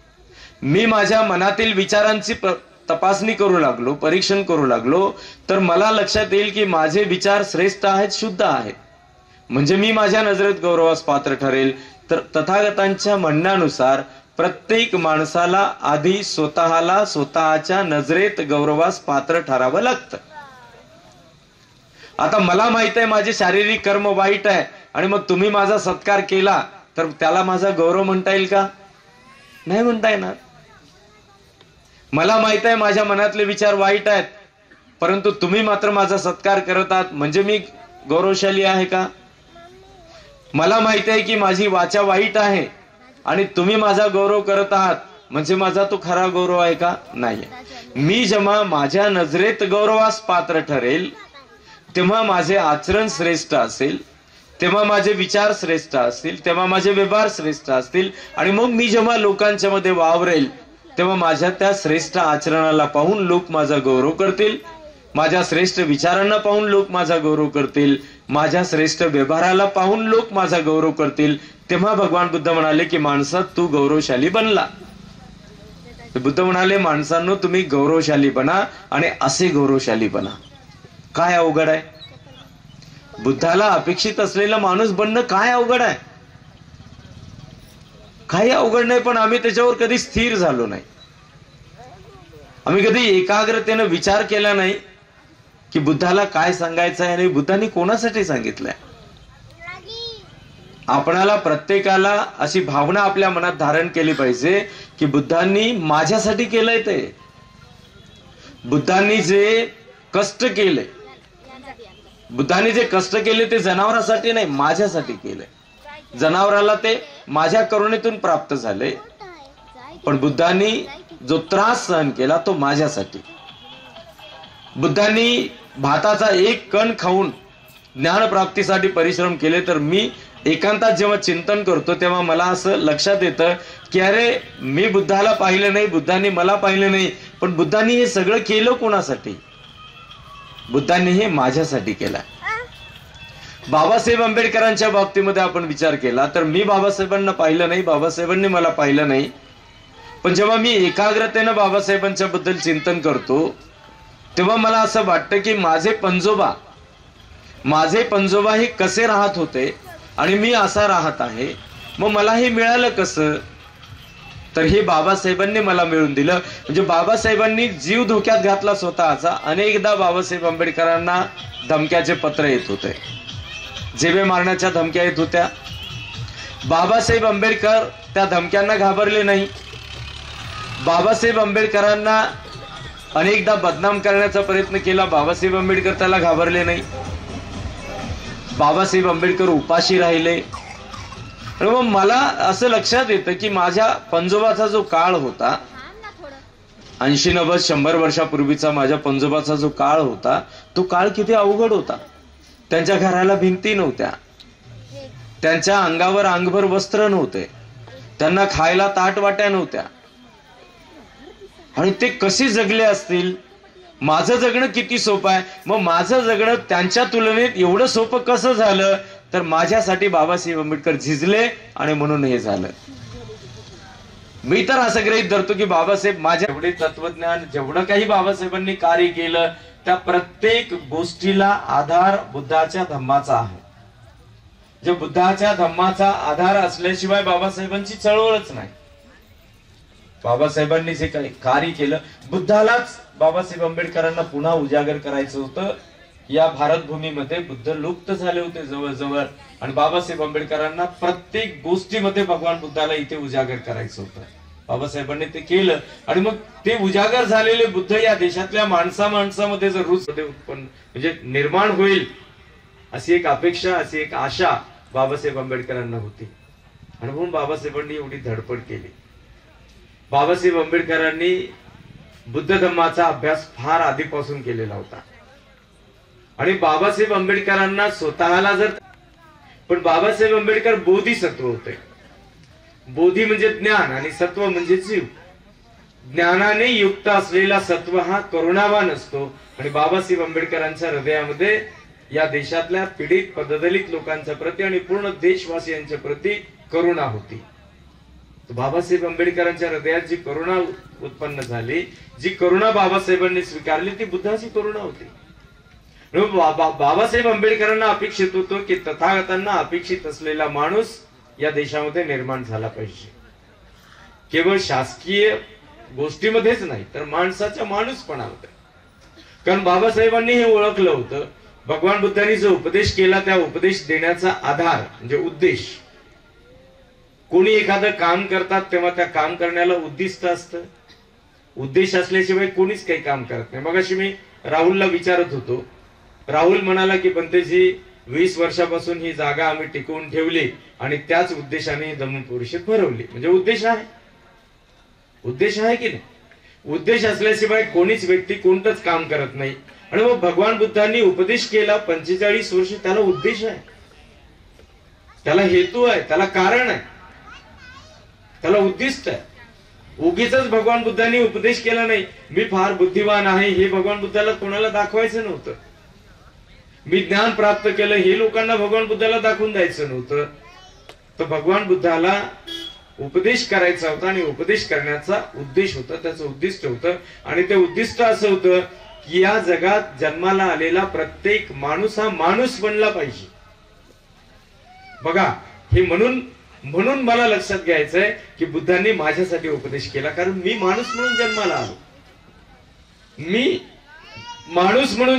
मी माझ्या मनातील विचारांची तपासणी करू लागलो, परीक्षण करू लागलो, तर मला लक्षात येईल की माझे विचार श्रेष्ठ आहेत, शुद्ध आहेत, म्हणजे मी माझ्या नजरेत गौरवास पात्र ठरेल. तर तथागतांच्या म्हणण्यानुसार प्रत्येक माणसाला आधी स्वतःला स्वतःच्या नजरेत गौरवास पात्र ठरावं लागतं. आता मला माहित आहे माझे शारीरिक कर्म वाईट आहे आणि मग तुम्ही माझा सत्कार केला तर त्याला माझा गौरव म्हणता येईल का? नाही म्हणता येणार. मला माहित आहे माझ्या मनातले विचार वाईट आहेत परंतु तुम्ही मात्र माझा सत्कार करत आहात म्हणजे मी गौरवशाली आहे का? मला माहिती आहे की माझी वाचा वाईट आहे आणि तुम्ही माझा गौरव करत आहात म्हणजे माझा तो खरा गौरव आहे का? नाही. मी जेव्हा माझ्या नजरेत गौरवास पात्र ठरेल तेव्हा माझे आचरण श्रेष्ठ असेल, तेव्हा माझे विचार श्रेष्ठ असतील, तेव्हा माझे व्यवहार श्रेष्ठ असतील आणि मग मी जेव्हा लोकांच्या मध्ये वावरेल तेव्हा माझ्या त्या श्रेष्ठ आचरणाला पाहून लोक माझा गौरव करतील, माझ्या श्रेष्ठ विचारांना पाहून लोक माझा गौरव करतील, माझ्या श्रेष्ठ व्यवहाराला पाहून लोक माझा गौरव करतील. तेव्हा भगवान बुद्ध म्हणाले की माणसात तू गौरवशाली बनला. बुद्ध म्हणाले माणसांनो तुम्ही गौरवशाली बना आणि असे गौरवशाली बना. काय अवघड आहे? बुद्धाला अपेक्षित असलेला माणूस बनणं काय अवघड आहे? काही अवघड नाही, पण आम्ही त्याच्यावर कधी स्थिर झालो नाही. आम्ही कधी एकाग्रतेनं विचार केला नाही की बुद्धाला काय सांगायचं आहे आणि बुद्धांनी कोणासाठी सांगितलंय. आपणाला प्रत्येकाला अशी भावना आपल्या मनात धारण केली पाहिजे की बुद्धांनी माझ्यासाठी केलंय. ते बुद्धांनी जे कष्ट केले, बुद्धांनी जे कष्ट केले ते जनावरांसाठी नाही, माझ्यासाठी केले. जनावराला ते माझ्या करुणेतून प्राप्त झाले, पण बुद्धांनी जो त्रास सहन केला तो माझ्यासाठी. बुद्धांनी भाताचा एक कण खाऊन ज्ञानप्राप्तीसाठी परिश्रम केले, तर मी एकांतात जेव्हा चिंतन करतो तेव्हा मला असं लक्षात येतं की अरे मी बुद्धाला पाहिलं नाही, बुद्धांनी मला पाहिलं नाही, पण बुद्धांनी हे सगळं केलं कोणासाठी? बुद्धांनी हे माझ्यासाठी केलं. बाबासाहेब आंबेडकरांच्या बाबतीमध्ये आपण विचार केला तर मी बाबासाहेबांना पाहिलं नाही, बाबासाहेबांनी मला पाहिलं नाही, पण जेव्हा मी एकाग्रतेनं बाबासाहेबांच्या बद्दल चिंतन करतो तेव्हा मला असं वाटतं की माझे पंजोबा हे कसे राहत होते आणि मी असा राहत आहे, मग मला हे मिळालं कसं? तर हे बाबासाहेबांनी मला मिळून दिलं. म्हणजे बाबासाहेबांनी जीव धोक्यात घातला स्वतःचा. अनेकदा बाबासाहेब आंबेडकरांना धमक्याचे पत्र येत होते, जेवे मारण्याच्या धमक्या येत होत्या. बाबासाहेब आंबेडकर त्या धमक्यांना घाबरले नाही. बाबासाहेब आंबेडकरांना अनेकदा बदनाम करण्याचा प्रयत्न केला, बाबासाहेब आंबेडकर त्याला घाबरले नाही. बाबासाहेब आंबेडकर उपाशी राहिले. आणि मग मला असं लक्षात येतं की माझ्या पंजोबाचा जो काळ होता, 80, 90, 100 वर्षापूर्वीचा माझ्या पंजोबाचा जो काळ होता तो काळ किती अवघड होता. त्यांच्या घराला भिंती नव्हत्या, त्यांच्या अंगावर अंगभर वस्त्र नव्हते, त्यांना खायला ताटवाट्या नव्हत्या, आणि ते कसे जगले असतील? माझं जगणं किती सोपं आहे, मग माझं जगणं त्यांच्या तुलनेत एवढं सोपं कसं झालं? तर माझ्यासाठी बाबासाहेब आंबेडकर झिजले आणि म्हणून हे झालं. मी तर असं गृहीत धरतो की बाबासाहेब माझ्या एवढे तत्वज्ञान, जेवढं काही बाबासाहेबांनी कार्य केलं त्या प्रत्येक गोष्टीला आधार बुद्धाच्या धम्माचा आहे. जे बुद्धाच्या धम्माचा आधार असल्याशिवाय बाबासाहेबांची चळवळच नाही. बाबासाहेबांनी जे काही कार्य केलं, बुद्धालाच बाबासाहेब आंबेडकरांना पुन्हा उजागर करायचं होतं. या भारतभूमीमध्ये बुद्ध लुप्त झाले होते जवळजवळ, आणि बाबासाहेब आंबेडकरांना प्रत्येक गोष्टीमध्ये भगवान बुद्धाला इथे उजागर करायचं होतं. बाबासाहेबांनी ते केलं आणि मग ते उजागर झालेले बुद्ध या देशातल्या माणसामध्ये जर रूच उत्पन्न म्हणजे निर्माण होईल अशी एक अपेक्षा, अशी एक आशा बाबासाहेब आंबेडकरांना होती. आणि म्हणून बाबासाहेबांनी एवढी धडपड केली. बाबासाहेब आंबेडकरांनी बुद्ध धम्माचा अभ्यास फार आधीपासून केलेला होता. आणि बाबासाहेब आंबेडकरांना स्वतःला पण बाबासाहेब आंबेडकर बोधिसत्व होते. बोधी म्हणजे ज्ञान आणि सत्व म्हणजे जीव. ज्ञानाने युक्त असलेला सत्व हा करुणावान असतो. आणि बाबासाहेब आंबेडकरांच्या हृदयामध्ये या देशातल्या पीडित पददलित लोकांच्या प्रती आणि पूर्ण देशवासियांच्या प्रती करुणा होती. बाबासाहेब आंबेडकरांच्या हृदयात जी करुणा उत्पन्न झाली, जी करुणा बाबासाहेबांनी स्वीकारली, ती बुद्धाची करुणा होती. बाबासाहेब आंबेडकरांना अपेक्षित होतो की तथागतांना अपेक्षित असलेला माणूस या देशामध्ये निर्माण झाला पाहिजे. केवळ शासकीय गोष्टीमध्येच नाही तर माणसाच्या माणूसपणामध्ये. कारण बाबासाहेबांनी हे ओळखलं होतं, भगवान बुद्धांनी जो उपदेश केला त्या उपदेश देण्याचा आधार म्हणजे उद्देश. कोणी एखादं काम करतात तेव्हा त्या काम करण्याला उद्दिष्ट असतं. उद्देश असल्याशिवाय कोणीच काही काम करत नाही. मग अशी मी राहुलला विचारत होतो. राहुल म्हणाला की पंतजी 20 वर्षापासून ही जागा आम्ही टिकवून ठेवली आणि त्याच उद्देशाने धम्मपरिषद भरवली. म्हणजे उद्देश आहे की नाही? उद्देश असल्याशिवाय कोणीच व्यक्ती कोणतंच काम करत नाही. आणि मग भगवान बुद्धांनी उपदेश केला 45 वर्ष, त्याला उद्देश आहे, त्याला हेतू आहे, त्याला कारण आहे, त्याला उद्दिष्ट आहे. उगीच भगवान बुद्धांनी उपदेश केला नाही. मी फार बुद्धिवान आहे हे भगवान बुद्धाला कोणाला दाखवायचं नव्हतं. मी ज्ञान प्राप्त केलं हे लोकांना भगवान बुद्धाला दाखवून द्यायचं नव्हतं. तर भगवान बुद्धाला उपदेश करायचा होता आणि उपदेश करण्याचा उद्देश होता, त्याचं उद्दिष्ट होतं. आणि ते उद्दिष्ट असं होतं की या जगात जन्माला आलेला प्रत्येक माणूस हा माणूस बनला पाहिजे. बघा, हे म्हणून मला लक्षात घ्यायचंय की बुद्धांनी माझ्यासाठी उपदेश केला, कारण मी माणूस म्हणून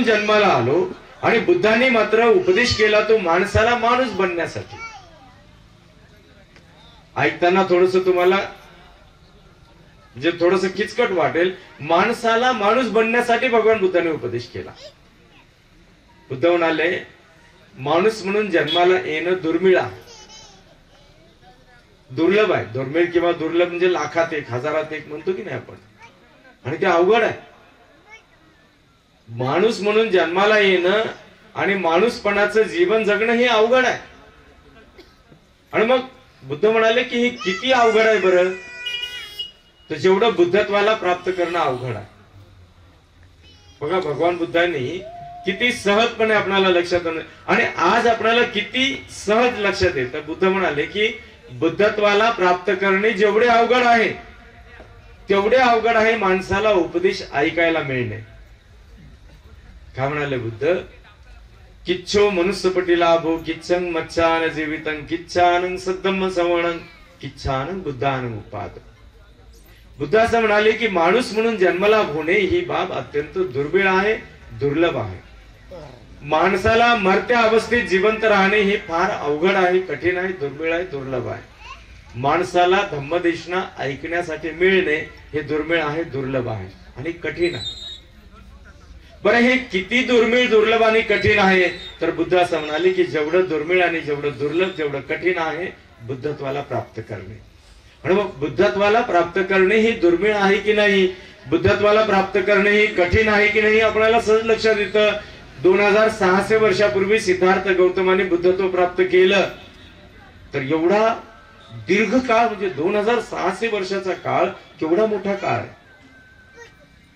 जन्माला आलो. आणि बुद्धांनी मात्र उपदेश केला तो माणसाला माणूस बनण्यासाठी. ऐकताना थोडस तुम्हाला म्हणजे थोडस किचकट वाटेल. माणसाला माणूस बनण्यासाठी भगवान बुद्धांनी उपदेश केला. बुद्ध म्हणाले माणूस म्हणून जन्माला येणं दुर्मिळ आहे, दुर्लभ आहे. दुर्मिळ किंवा दुर्लभ म्हणजे लाखात एक, हजारात एक म्हणतो की नाही आपण. आणि ते अवघड आहे. माणूस म्हणून जन्माला येणं आणि माणूसपणाचं जीवन जगणं हे अवघड आहे. आणि मग बुद्ध म्हणाले की हे किती अवघड आहे बरं, तर जेवढं बुद्धत्वाला प्राप्त करणं अवघड आहे. बघा, भगवान बुद्धांनी किती सहजपणे आपल्याला लक्षात आणलं. आणि आज आपल्याला किती सहज लक्षात येतं. बुद्ध म्हणाले की बुद्धत्वाला प्राप्त करणे जेवढे अवघड आहे तेवढे अवघड आहे माणसाला उपदेश ऐकायला मिळणे. काय म्हणाले बुद्ध? किच्छो मनुष्यपटी लाभो किच्छं मच्छान जीवितं किच्छानं सद्धम्म सवणं किच्छानं बुद्धानं उपाद. बुद्ध असं म्हणाले की माणूस म्हणून जन्माला होणे ही बाब अत्यंत दुर्मिळ आहे, दुर्लभ आहे. माणसाला मरत्या अवस्थेत जिवंत राहणे हे फार अवघड आहे, कठीण आहे, दुर्मिळ आहे, दुर्लभ आहे. माणसाला धम्मदेशना ऐकण्यासाठी मिळणे हे दुर्मिळ आहे, दुर्लभ आहे आणि कठीण आहे. बरं, हे किती दुर्मिळ, दुर्लभ आणि कठीण आहे? तर बुद्ध असं म्हणाले की जेवढं दुर्मिळ आणि जेवढं दुर्लभ, जेवढं कठीण आहे बुद्धत्वाला प्राप्त करणे. आणि मग बुद्धत्वाला प्राप्त करणे ही दुर्मिळ आहे की नाही, बुद्धत्वाला प्राप्त करणे ही कठीण आहे की नाही, आपल्याला सहज लक्षात येतं. 2600 वर्षापूर्वी सिद्धार्थ गौतमाने बुद्धत्व प्राप्त केलं. तर एवढा दीर्घ काळ म्हणजे 2600 वर्षाचा काळ केवढा मोठा काळ आहे.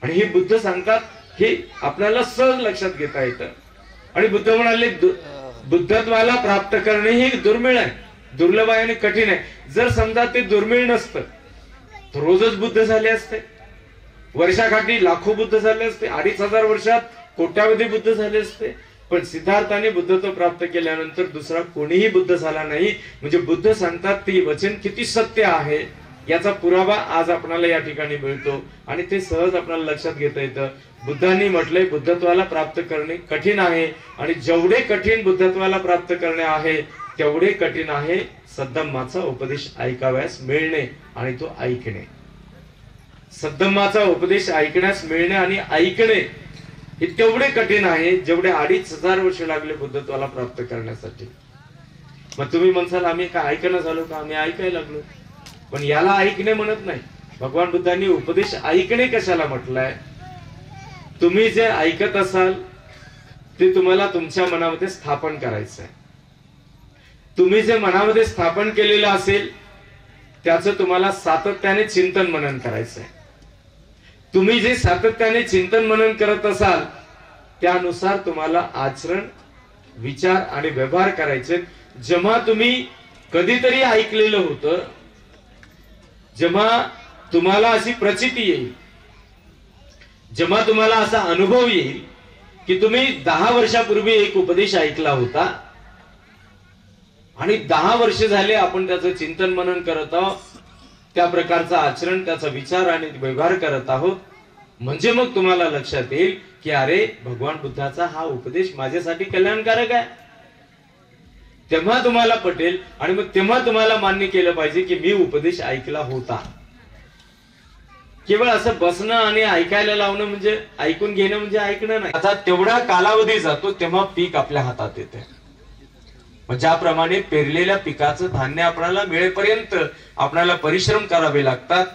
आणि हे बुद्ध सांगतात, हे आपल्याला सहज लक्षात घेता येतं. आणि बुद्ध म्हणाले बुद्धत्वाला प्राप्त करणे हे दुर्मिळ आहे, दुर्लभ आहे आणि कठीण आहे. जर समजा ते दुर्मिळ नसतं तर रोजच बुद्ध झाले असते, वर्षाकाठी लाखो बुद्ध झाले असते, 2500 वर्षात कोट्यावधी बुद्ध झाले असते. पण सिद्धार्थाने बुद्धत्व प्राप्त केल्यानंतर दुसरा कोणीही बुद्ध झाला नाही. म्हणजे बुद्ध सांगतात ते वचन किती सत्य आहे याचा पुरावा आज आपल्याला या ठिकाणी मिळतो. आणि ते सहज आपल्याला लक्षात घेता येतं. बुद्धांनी म्हटलंय बुद्धत्वाला प्राप्त करणे कठीण आहे. आणि जेवढे कठीण बुद्धत्वाला प्राप्त करणे आहे तेवढे कठीण आहे सद्धम्माचा उपदेश ऐकाव्यास मिळणे आणि तो ऐकणे. सद्धम्माचा उपदेश ऐकण्यास मिळणे आणि ऐकणे हे तेवढे कठीण आहे जेवढे 2500 वर्ष लागले बुद्धत्वाला प्राप्त करण्यासाठी. मग तुम्ही म्हणसाल आम्ही काय ऐकणं झालो का? आम्ही ऐकायला लागलो. पण याला ऐकणे म्हणत नाही. भगवान बुद्धांनी उपदेश ऐकणे कशाला म्हटलंय? तुम्ही जे ऐकत असाल ते तुम्हाला तुमच्या मनामध्ये स्थापन करायचं आहे. तुम्ही जे मनामध्ये स्थापन केलेलं असेल त्याचं तुम्हाला सातत्याने चिंतन मनन करायचं आहे. तुम्ही जे सातत्याने चिंतन मनन करत असाल त्यानुसार तुम्हाला आचरण, विचार आणि व्यवहार करायचे. जेव्हा तुम्ही कधीतरी ऐकलेलं होतं, जेव्हा तुम्हाला अशी प्रचिती येईल, जेव्हा तुम्हाला असा अनुभव येईल की तुम्ही 10 वर्षापूर्वी एक उपदेश ऐकला होता आणि 10 वर्ष झाले आपण त्याचं चिंतन मनन करत आहोत, त्या प्रकारचा आचरण, त्याचा विचार आणि व्यवहार करत आहोत, म्हणजे मग तुम्हाला लक्षात येईल की अरे भगवान बुद्धाचा हा उपदेश माझ्यासाठी कल्याणकारक आहे. तेव्हा तुम्हाला पटेल आणि मग तेव्हा तुम्हाला मान्य केलं पाहिजे की मी उपदेश ऐकला होता. केवळ असं बसणं आणि ऐकायला लावणं म्हणजे ऐकून घेणं म्हणजे ऐकणं नाही. आता तेवढा कालावधी जातो तेव्हा पीक आपल्या हातात येते. ज्याप्रमाणे पेरलेल्या पिकाचं धान्य आपल्याला मिळेपर्यंत आपल्याला परिश्रम करावे लागतात.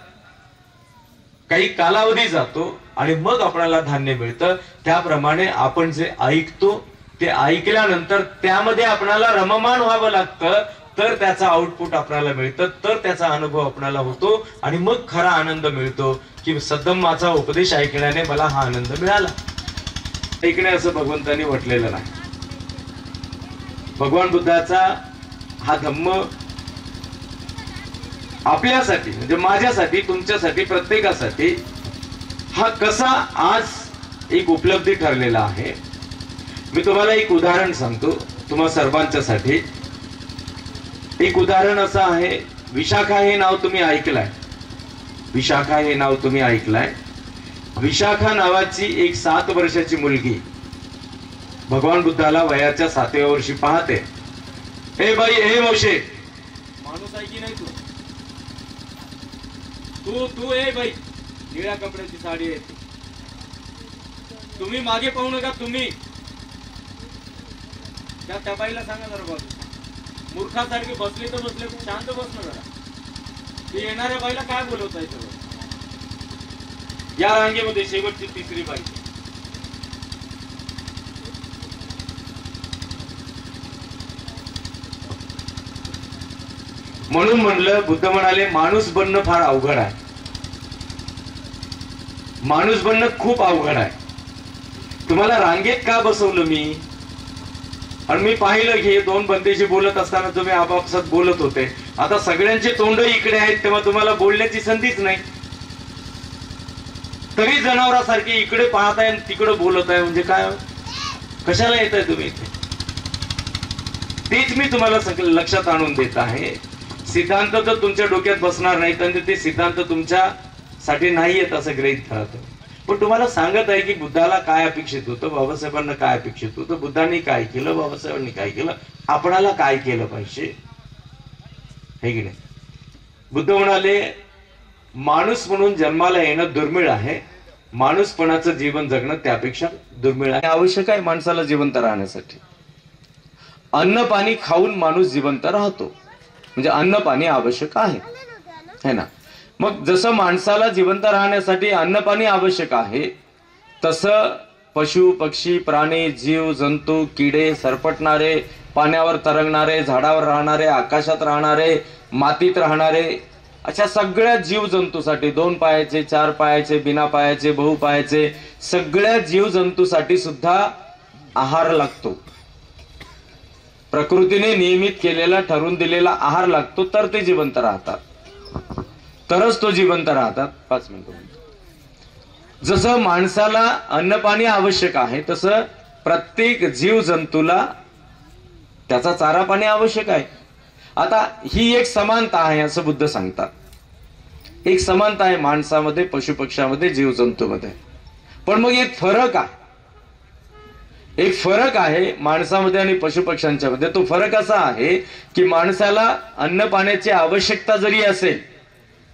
काही कालावधी जातो आणि मग आपल्याला धान्य मिळतं. त्याप्रमाणे आपण जे ऐकतो ते ऐकल्यानंतर त्यामध्ये आपल्याला रममान व्हावं लागतं, तर त्याचा आउटपुट आपल्याला मिळतं, तर त्याचा अनुभव आपल्याला होतो आणि मग खरा आनंद मिळतो की सद्धम्माचा उपदेश ऐकण्याने मला हा आनंद मिळाला. ऐकणे असं भगवंतांनी म्हटलेलं नाही. भगवान बुद्धाचा हा धम्म आपल्यासाठी म्हणजे माझ्यासाठी, तुमच्यासाठी, प्रत्येकासाठी हा कसा आज एक उपलब्धी ठरलेला आहे. मी तुम्हाला एक उदाहरण सांगतो तुम्हा सर्वांच्यासाठी. एक उदाहरण असं आहे, विशाखा हे नाव तुम्ही ऐकलंय. विशाखा हे नाव तुम्ही ऐकलंय. विशाखा नावाची एक 7 वर्षाची मुलगी भगवान बुद्धाला वयाच्या 7व्या वर्षी पाहते. हे बाई, हे मोशे, माणूस आहे की नाही तू ए बाई, निळ्या कपड्याची साडी आहे, तुम्ही मागे पाहू नका. तुम्ही त्या बाईला सांगा जरा बाजू, मूर्खासारखे बसले तर बसले, शांत बसणं जरा. ते येणाऱ्या बाईला काय बोलवत आहे सगळं. या रांगेमध्ये शेवटची 3री बाई. म्हणून म्हणलं, बुद्ध म्हणाले माणूस बनणं फार अवघड आहे. माणूस बनणं खूप अवघड आहे. तुम्हाला रांगेत का बसवलं मी? आणि मी पाहिलं की 2 बंदेशी बोलत असताना तुम्ही आपापसात बोलत होते. आता सगळ्यांचे तोंड इकडे आहेत तेव्हा तुम्हाला बोलण्याची संधीच नाही. तरी जनावरासारखे इकडे पाहताय आणि तिकडे बोलत आहे म्हणजे काय? कशाला येत आहे तुम्ही इथे? तेच मी तुम्हाला लक्षात आणून देत आहे. सिद्धांत तर तुमच्या डोक्यात बसणार नाही, तर ते सिद्धांत तुमच्यासाठी नाही येत असं गृहीत ठरतं. पण तुम्हाला सांगत आहे की बुद्धाला काय अपेक्षित होतं, बाबासाहेबांना काय अपेक्षित होतं, बुद्धांनी काय केलं, बाबासाहेबांनी काय केलं, आपणाला काय केलं पाहिजे, हे की नाही. बुद्ध म्हणाले माणूस म्हणून जन्माला येणं दुर्मिळ आहे, माणूसपणाचं जीवन जगणं त्यापेक्षा दुर्मिळ आहे. आवश्यक आहे माणसाला जिवंत राहण्यासाठी. अन्न पाणी खाऊन माणूस जिवंत राहतो, म्हणजे अन्न पाणी आवश्यक आहे, है ना. मग जसं माणसाला जिवंत राहण्यासाठी अन्न पाणी आवश्यक आहे, तसं पशु पक्षी प्राणी जीव जंतू किडे सरपटणारे, पाण्यावर तरंगणारे, झाडावर राहणारे, आकाशात राहणारे, मातीत राहणारे, अशा सगळ्या जीवजंतूसाठी 2 पायाचे 4 पायाचे बिना पायाचे बहुपायाचे सगळ्या जीवजंतूसाठी सुद्धा आहार लागतो. प्रकृतीने नियमित केलेला ठरवून दिलेला आहार लागतो, तर ते जिवंत राहतात, तरच तो जिवंत राहतात. 5 मिनिटं. जसं माणसाला अन्न पाणी आवश्यक आहे तसं प्रत्येक जीवजंतूला त्याचा चारा पाणी आवश्यक आहे. आता ही एक समानता आहे असं बुद्ध सांगतात. एक समानता आहे माणसामध्ये, पशुपक्ष्यामध्ये, जीवजंतूमध्ये. पण मग एक फरक आहे, एक फरक आहे माणसामध्ये आणि पशुपक्ष्यांच्या मध्ये. तो फरक असा आहे की माणसाला अन्न पाण्याची आवश्यकता जरी असेल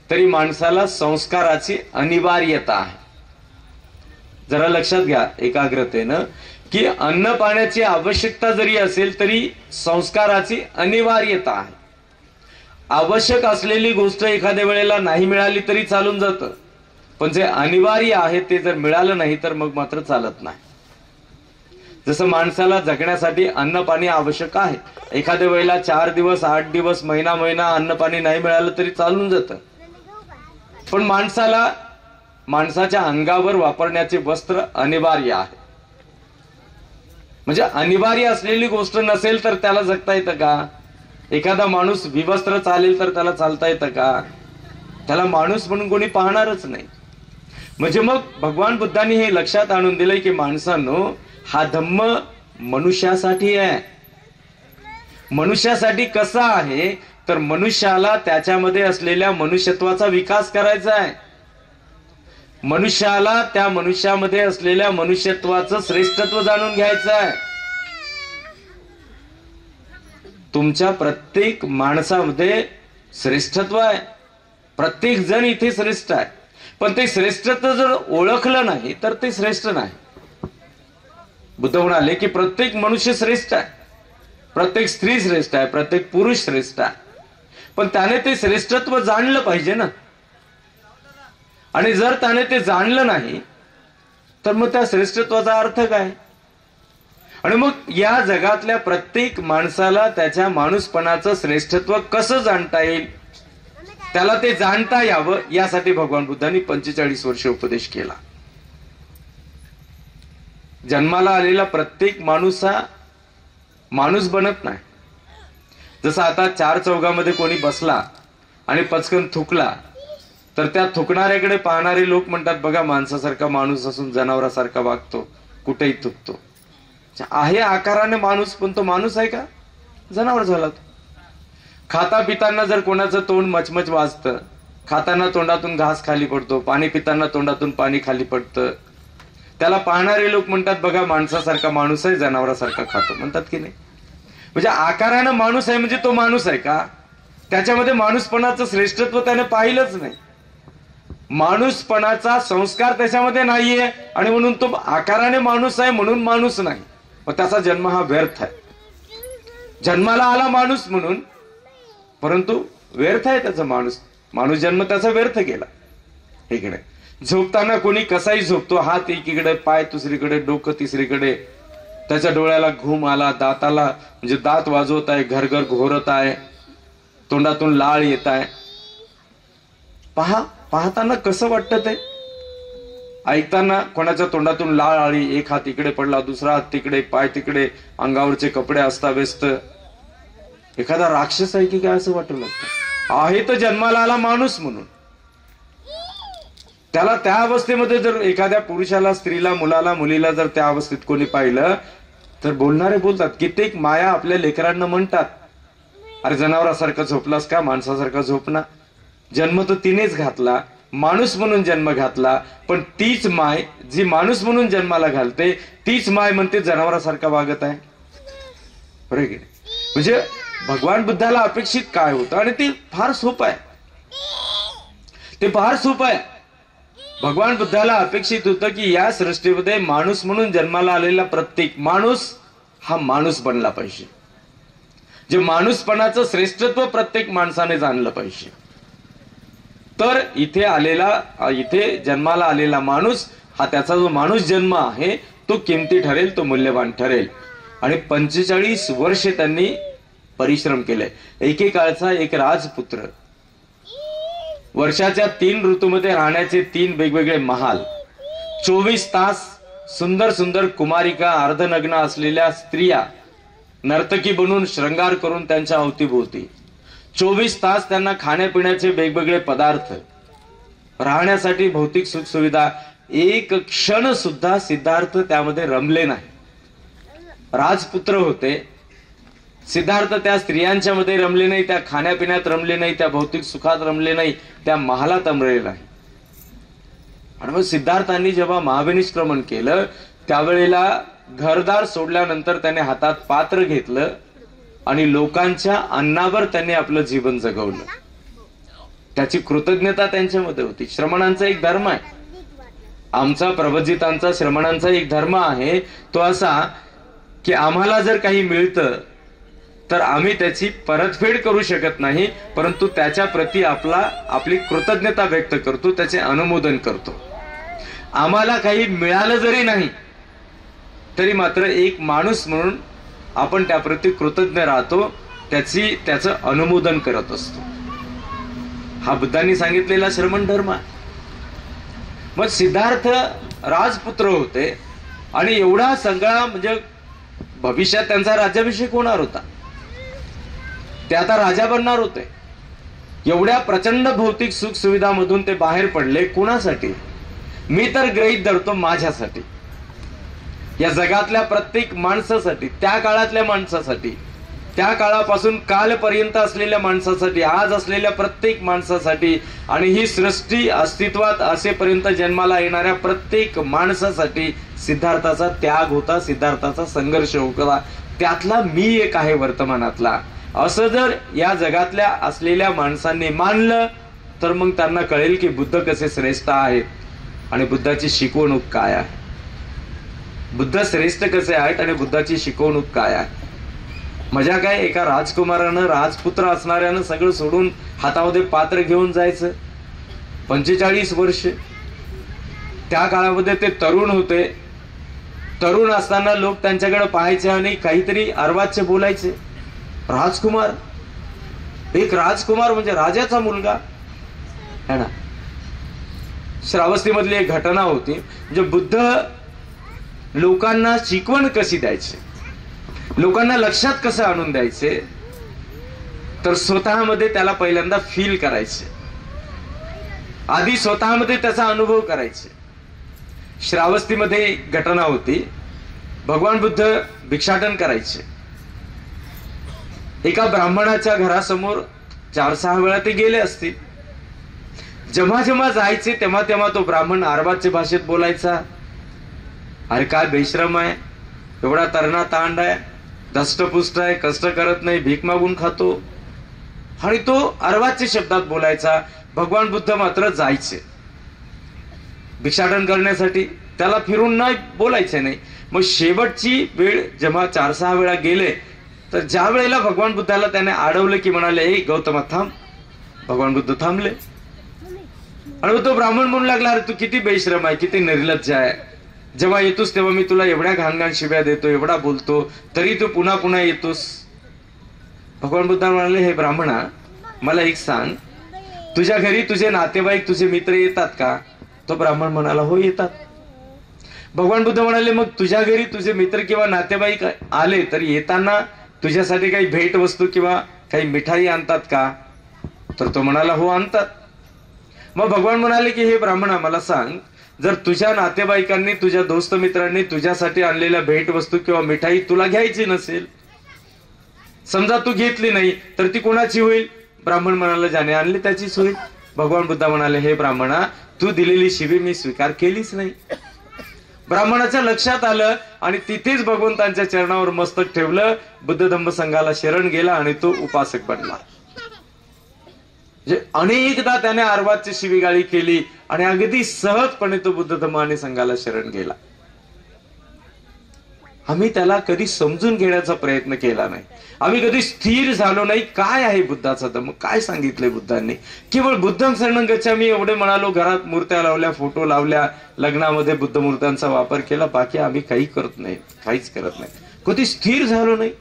तरी माणसाला संस्काराची अनिवार्यता आहे. जरा लक्षात घ्या एकाग्रतेनं की अन्न पाण्याची आवश्यकता जरी असेल तरी संस्काराची अनिवार्यता आहे. आवश्यक असलेली गोष्ट एखाद्या वेळेला नाही मिळाली तरी चालून जातं, पण जे अनिवार्य आहे ते जर मिळालं नाही तर मग मात्र चालत नाही. जसं माणसाला जगण्यासाठी अन्न पाणी आवश्यक आहे, एखाद्या वेळेला 4 दिवस 8 दिवस महिना अन्न पाणी नाही मिळालं तरी चालून जातं. पण माणसाच्या अंगावर वापरण्याचे वस्त्र अनिवार्य आहे. म्हणजे अनिवार्य असलेली गोष्ट नसेल तर त्याला जगता येतं का? एखादा माणूस विवस्त्र चालेल तर त्याला चालता येतं का? त्याला माणूस म्हणून कोणी पाहणारच नाही. म्हणजे मग भगवान बुद्धांनी हे लक्षात आणून दिलंय की माणसांनो, हा धम्म मनुष्यासाठी आहे. मनुष्यासाठी कसा आहे तर मनुष्याला त्याच्यामध्ये असलेल्या मनुष्यत्वाचा विकास करायचा आहे. मनुष्याला त्या मनुष्यामध्ये असलेल्या मनुष्यत्वाचं श्रेष्ठत्व जाणून घ्यायचं आहे. तुमच्या प्रत्येक माणसामध्ये श्रेष्ठत्व आहे, प्रत्येक जण इथे श्रेष्ठ आहे. पण ते श्रेष्ठत्व जर ओळखलं नाही तर ते श्रेष्ठ नाही. बुद्ध म्हणाले की प्रत्येक मनुष्य श्रेष्ठ आहे, प्रत्येक स्त्री श्रेष्ठ आहे, प्रत्येक पुरुष श्रेष्ठ आहे, पण त्याने ते श्रेष्ठत्व जाणलं पाहिजे ना. आणि जर त्याने ते जाणलं नाही तर मग त्या श्रेष्ठत्वाचा अर्थ काय? आणि मग या जगातल्या प्रत्येक माणसाला त्याच्या माणूसपणाचं श्रेष्ठत्व कसं जाणता येईल, त्याला ते जाणता यावं यासाठी भगवान बुद्धांनी 45 वर्ष उपदेश केला. जन्माला आलेला प्रत्येक माणूस हा माणूस बनत नाही. जसं आता 4 चौघामध्ये कोणी बसला आणि पचकन थुकला तर त्या थुकणाऱ्याकडे पाहणारे लोक म्हणतात, बघा माणसासारखा माणूस असून जनावरासारखा वागतो, कुठेही थुकतो. आहे आकाराने माणूस, पण तो माणूस आहे का? जनावर झाला तो. खाता पिताना जर कोणाचं तोंड मचमच वाजतं, खाताना तोंडातून घास खाली पडतो, पाणी पिताना तोंडातून पाणी खाली पडतं, त्याला पाहणारे लोक म्हणतात, बघा माणसासारखा माणूस आहे, जनावरासारखा खातो, म्हणतात की नाही? म्हणजे आकारानं माणूस आहे म्हणजे तो माणूस आहे का? त्याच्यामध्ये माणूसपणाचं श्रेष्ठत्व त्याने पाहिलंच नाही. माणूसपणाचा संस्कार त्याच्यामध्ये नाहीये आणि म्हणून तो आकाराने माणूस आहे म्हणून माणूस नाही. मग त्याचा जन्म हा व्यर्थ आहे. जन्माला आला माणूस म्हणून, परंतु व्यर्थ आहे त्याचा माणूस जन्म त्याचा व्यर्थ गेला. इकडे झोपताना कोणी कसाही झोपतो, हात एकीकडे, पाय दुसरीकडे, डोकं तिसरीकडे, त्याच्या डोळ्याला घुम आला, दाताला म्हणजे दात वाजवत आहे, घरघर घोरत आहे, तोंडातून लाळ येत आहे. पाहताना कसं वाटतं ते? ऐकताना कोणाच्या तोंडातून लाळ आली, एक हात इकडे पडला, दुसरा हात तिकडे, पाय तिकडे, अंगावरचे कपडे अस्ताव्यस्त. एखादा राक्षस आहे की काय असं वाटू लागतं. आहे तर जन्माला आला माणूस म्हणून. त्याला त्या अवस्थेमध्ये जर एखाद्या पुरुषाला, स्त्रीला, मुलाला, मुलीला जर त्या अवस्थेत कोणी पाहिलं तर बोलणारे बोलतात. कित्येक माया आपल्या लेकरांना म्हणतात, अरे जनावरासारखं झोपलास का, माणसासारखा झोपना. जन्म तर तिनेच घातला, माणूस म्हणून जन्म घातला, पण तीच माय जी माणूस म्हणून जन्माला घालते तीच माय म्हणते जनावरासारखा वागत आहे. बरोबर की? म्हणजे भगवान बुद्धाला अपेक्षित काय होतं, आणि ते फार सोपं आहे. ते फार सोपं आहे. भगवान बुद्धाला अपेक्षित होतं की या सृष्टीमध्ये माणूस म्हणून जन्माला आलेला प्रत्येक माणूस हा माणूस बनला पाहिजे. जे माणूसपणाचं श्रेष्ठत्व प्रत्येक माणसाने जाणलं पाहिजे. तर इथे जन्माला आलेला माणूस हा, त्याचा जो माणूस जन्म आहे तो किमती ठरेल, तो मूल्यवान ठरेल. आणि 45 वर्षे त्यांनी परिश्रम केले. एकेकाळचा एक राजपुत्र, वर्षाच्या 3 ऋतूमध्ये राहण्याचे 3 वेगवेगळे महाल, 24 तास सुंदर सुंदर कुमारिका, अर्धनग्न असलेल्या स्त्रिया नर्तकी बनून श्रृंगार करून त्यांच्या अवतीभोवती, 24 तास त्यांना खाण्यापिण्याचे वेगवेगळे पदार्थ, राहण्यासाठी भौतिक सुख सुविधा. एक क्षण सुद्धा सिद्धार्थ त्यामध्ये रमले नाही. राजपुत्र होते, सिद्धार्थ त्या स्त्रियांच्या मध्ये रमले नाही, त्या खाण्यापिण्यात रमले नाही, त्या भौतिक सुखात रमले नाही, त्या महालात रमले नाही. आणि मग सिद्धार्थांनी जेव्हा महाविनिष्क्रमण केलं त्यावेळेला घरदार सोडल्यानंतर त्याने हातात पात्र घेतलं आणि लोकांच्या अन्नावर त्यांनी आपलं जीवन जगवलं. त्याची कृतज्ञता त्यांच्यामध्ये होती. श्रमणांचा एक धर्म आहे, आमचा प्रवजितांचा श्रमणांचा एक धर्म आहे, तो असा की आम्हाला जर काही मिळतं तर आम्ही त्याची परतफेड करू शकत नाही, परंतु त्याच्या प्रती आपली कृतज्ञता व्यक्त करतो, त्याचे अनुमोदन करतो. आम्हाला काही मिळालं जरी नाही तरी मात्र एक माणूस म्हणून आपण त्याप्रती कृतज्ञ राहतो, त्याचं अनुमोदन करत असतो. हा बुद्धांनी सांगितलेला श्रमण धर्म आहे. मग सिद्धार्थ राजपुत्र होते आणि एवढा सगळा म्हणजे भविष्यात त्यांचा राज्याभिषेक होणार होता, ते आता राजा बनणार होते. एवढ्या प्रचंड भौतिक सुख सुविधामधून ते बाहेर पडले. कुणासाठी? मी तर गृहीत धरतो माझ्यासाठी, या जगातल्या प्रत्येक माणसासाठी, त्या काळातल्या माणसासाठी, त्या काळापासून कालपर्यंत असलेल्या माणसासाठी, आज असलेल्या प्रत्येक माणसासाठी, आणि ही सृष्टी अस्तित्वात असेपर्यंत जन्माला येणाऱ्या प्रत्येक माणसासाठी सिद्धार्थाचा त्याग होता, सिद्धार्थाचा संघर्ष होता. त्यातला मी एक आहे वर्तमानातला. असं जर या जगातल्या असलेल्या माणसांनी मानलं तर मग त्यांना कळेल की बुद्ध कसे श्रेष्ठ आहेत आणि बुद्धाची शिकवणूक काय आहे. बुद्ध श्रेष्ठ कसे आहेत आणि बुद्धाची शिकवणूक काय आहे. मजा काय, एका राजकुमारानं, राजपुत्र असणाऱ्यानं सगळं सोडून हातामध्ये पात्र घेऊन जायचं. 45 वर्ष त्या काळामध्ये ते तरुण होते. तरुण असताना लोक त्यांच्याकडे पाहायचे आणि काहीतरी अर्वाच्य बोलायचे. राजकुमार, एक राजकुमार म्हणजे राजाचा मुलगा है ना. श्रावस्तीमधली एक घटना होती. म्हणजे बुद्ध लोकांना शिकवण कशी द्यायचे, लोकांना लक्षात कसं आणून द्यायचे, तर स्वतःमध्ये त्याला पहिल्यांदा फील करायचे. आधी स्वतःमध्ये त्याचा अनुभव करायचे. श्रावस्तीमध्ये एक घटना होती. भगवान बुद्ध भिक्षाटन करायचे. एका ब्राह्मणाच्या घरासमोर 4-6 वेळा ते गेले असतील. जेव्हा जेव्हा जायचे तेव्हा तेव्हा तो ब्राह्मण अर्वाच्य भाषेत बोलायचा. अरे काय बेश्रम आहे, एवढा तरणा तांड आहे, धष्टपुष्ट आहे, कष्ट करत नाही, भीक मागून खातो, आणि तो अर्वाच्य शब्दात बोलायचा. भगवान बुद्ध मात्र जायचे भिक्षाटन करण्यासाठी. त्याला फिरून नाही बोलायचे नाही. मग शेवटची वेळ जेव्हा 4-6 वेळा गेले, तर ज्या वेळेला भगवान बुद्धाला त्याने अडवलं की म्हणाले, ए गौतमा थांब. भगवान बुद्ध थांबले आणि तो ब्राह्मण म्हणू लागला, अरे तू किती बेश्रम आहे, किती निर्लज्ज आहे. जेव्हा येतोस तेव्हा मी तुला एवढ्या घाणघाण शिव्या देतो, एवढा बोलतो, तरी तू पुन्हा पुन्हा येतोस. भगवान बुद्ध म्हणाले, हे ब्राह्मणा, मला एक सांग, तुझ्या घरी तुझे नातेवाईक, तुझे मित्र येतात का? तो ब्राह्मण म्हणाला, हो येतात. भगवान बुद्ध म्हणाले, मग तुझ्या घरी तुझे मित्र किंवा नातेवाईक आले तर येताना तुझ्यासाठी काही भेट वस्तू किंवा काही मिठाई आणतात का? तर तो म्हणाला, हो आणतात. मग भगवान म्हणाले की हे ब्राह्मणा, मला सांग, जर तुझ्या नातेवाईकांनी, तुझ्या दोस्त मित्रांनी तुझ्यासाठी आणलेल्या भेट वस्तू किंवा मिठाई तुला घ्यायची नसेल, समजा तू घेतली नाही, तर ती कोणाची होईल? ब्राह्मण म्हणाला, ज्याने आणली त्याचीच होईल. भगवान बुद्ध म्हणाले, हे ब्राह्मणा, तू दिलेली शिवी मी स्वीकार केलीच नाही. ब्राह्मणाच्या लक्षात आलं आणि तिथेच भगवंतांच्या चरणावर मस्तक ठेवलं. बुद्ध धम्म संघाला शरण गेला आणि तो उपासक बनला. अनेकदा त्याने अर्वाच्य शिवीगाळी केली आणि अगदी सहजपणे तो बुद्ध धम्म आणि संघाला शरण गेला. आम्ही त्याला कधी समजून घेण्याचा प्रयत्न केला नाही. आम्ही कधी स्थिर झालो नाही. काय आहे बुद्धाचा धम्म, काय सांगितलंय बुद्धांनी? केवळ बुद्धं शरणं गच्छामी एवढे म्हणालो, घरात मूर्त्या लावल्या, फोटो लावल्या, लग्नामध्ये बुद्ध मूर्त्यांचा वापर केला, बाकी आम्ही काही करत नाही, काहीच करत नाही. कधी स्थिर झालो नाही.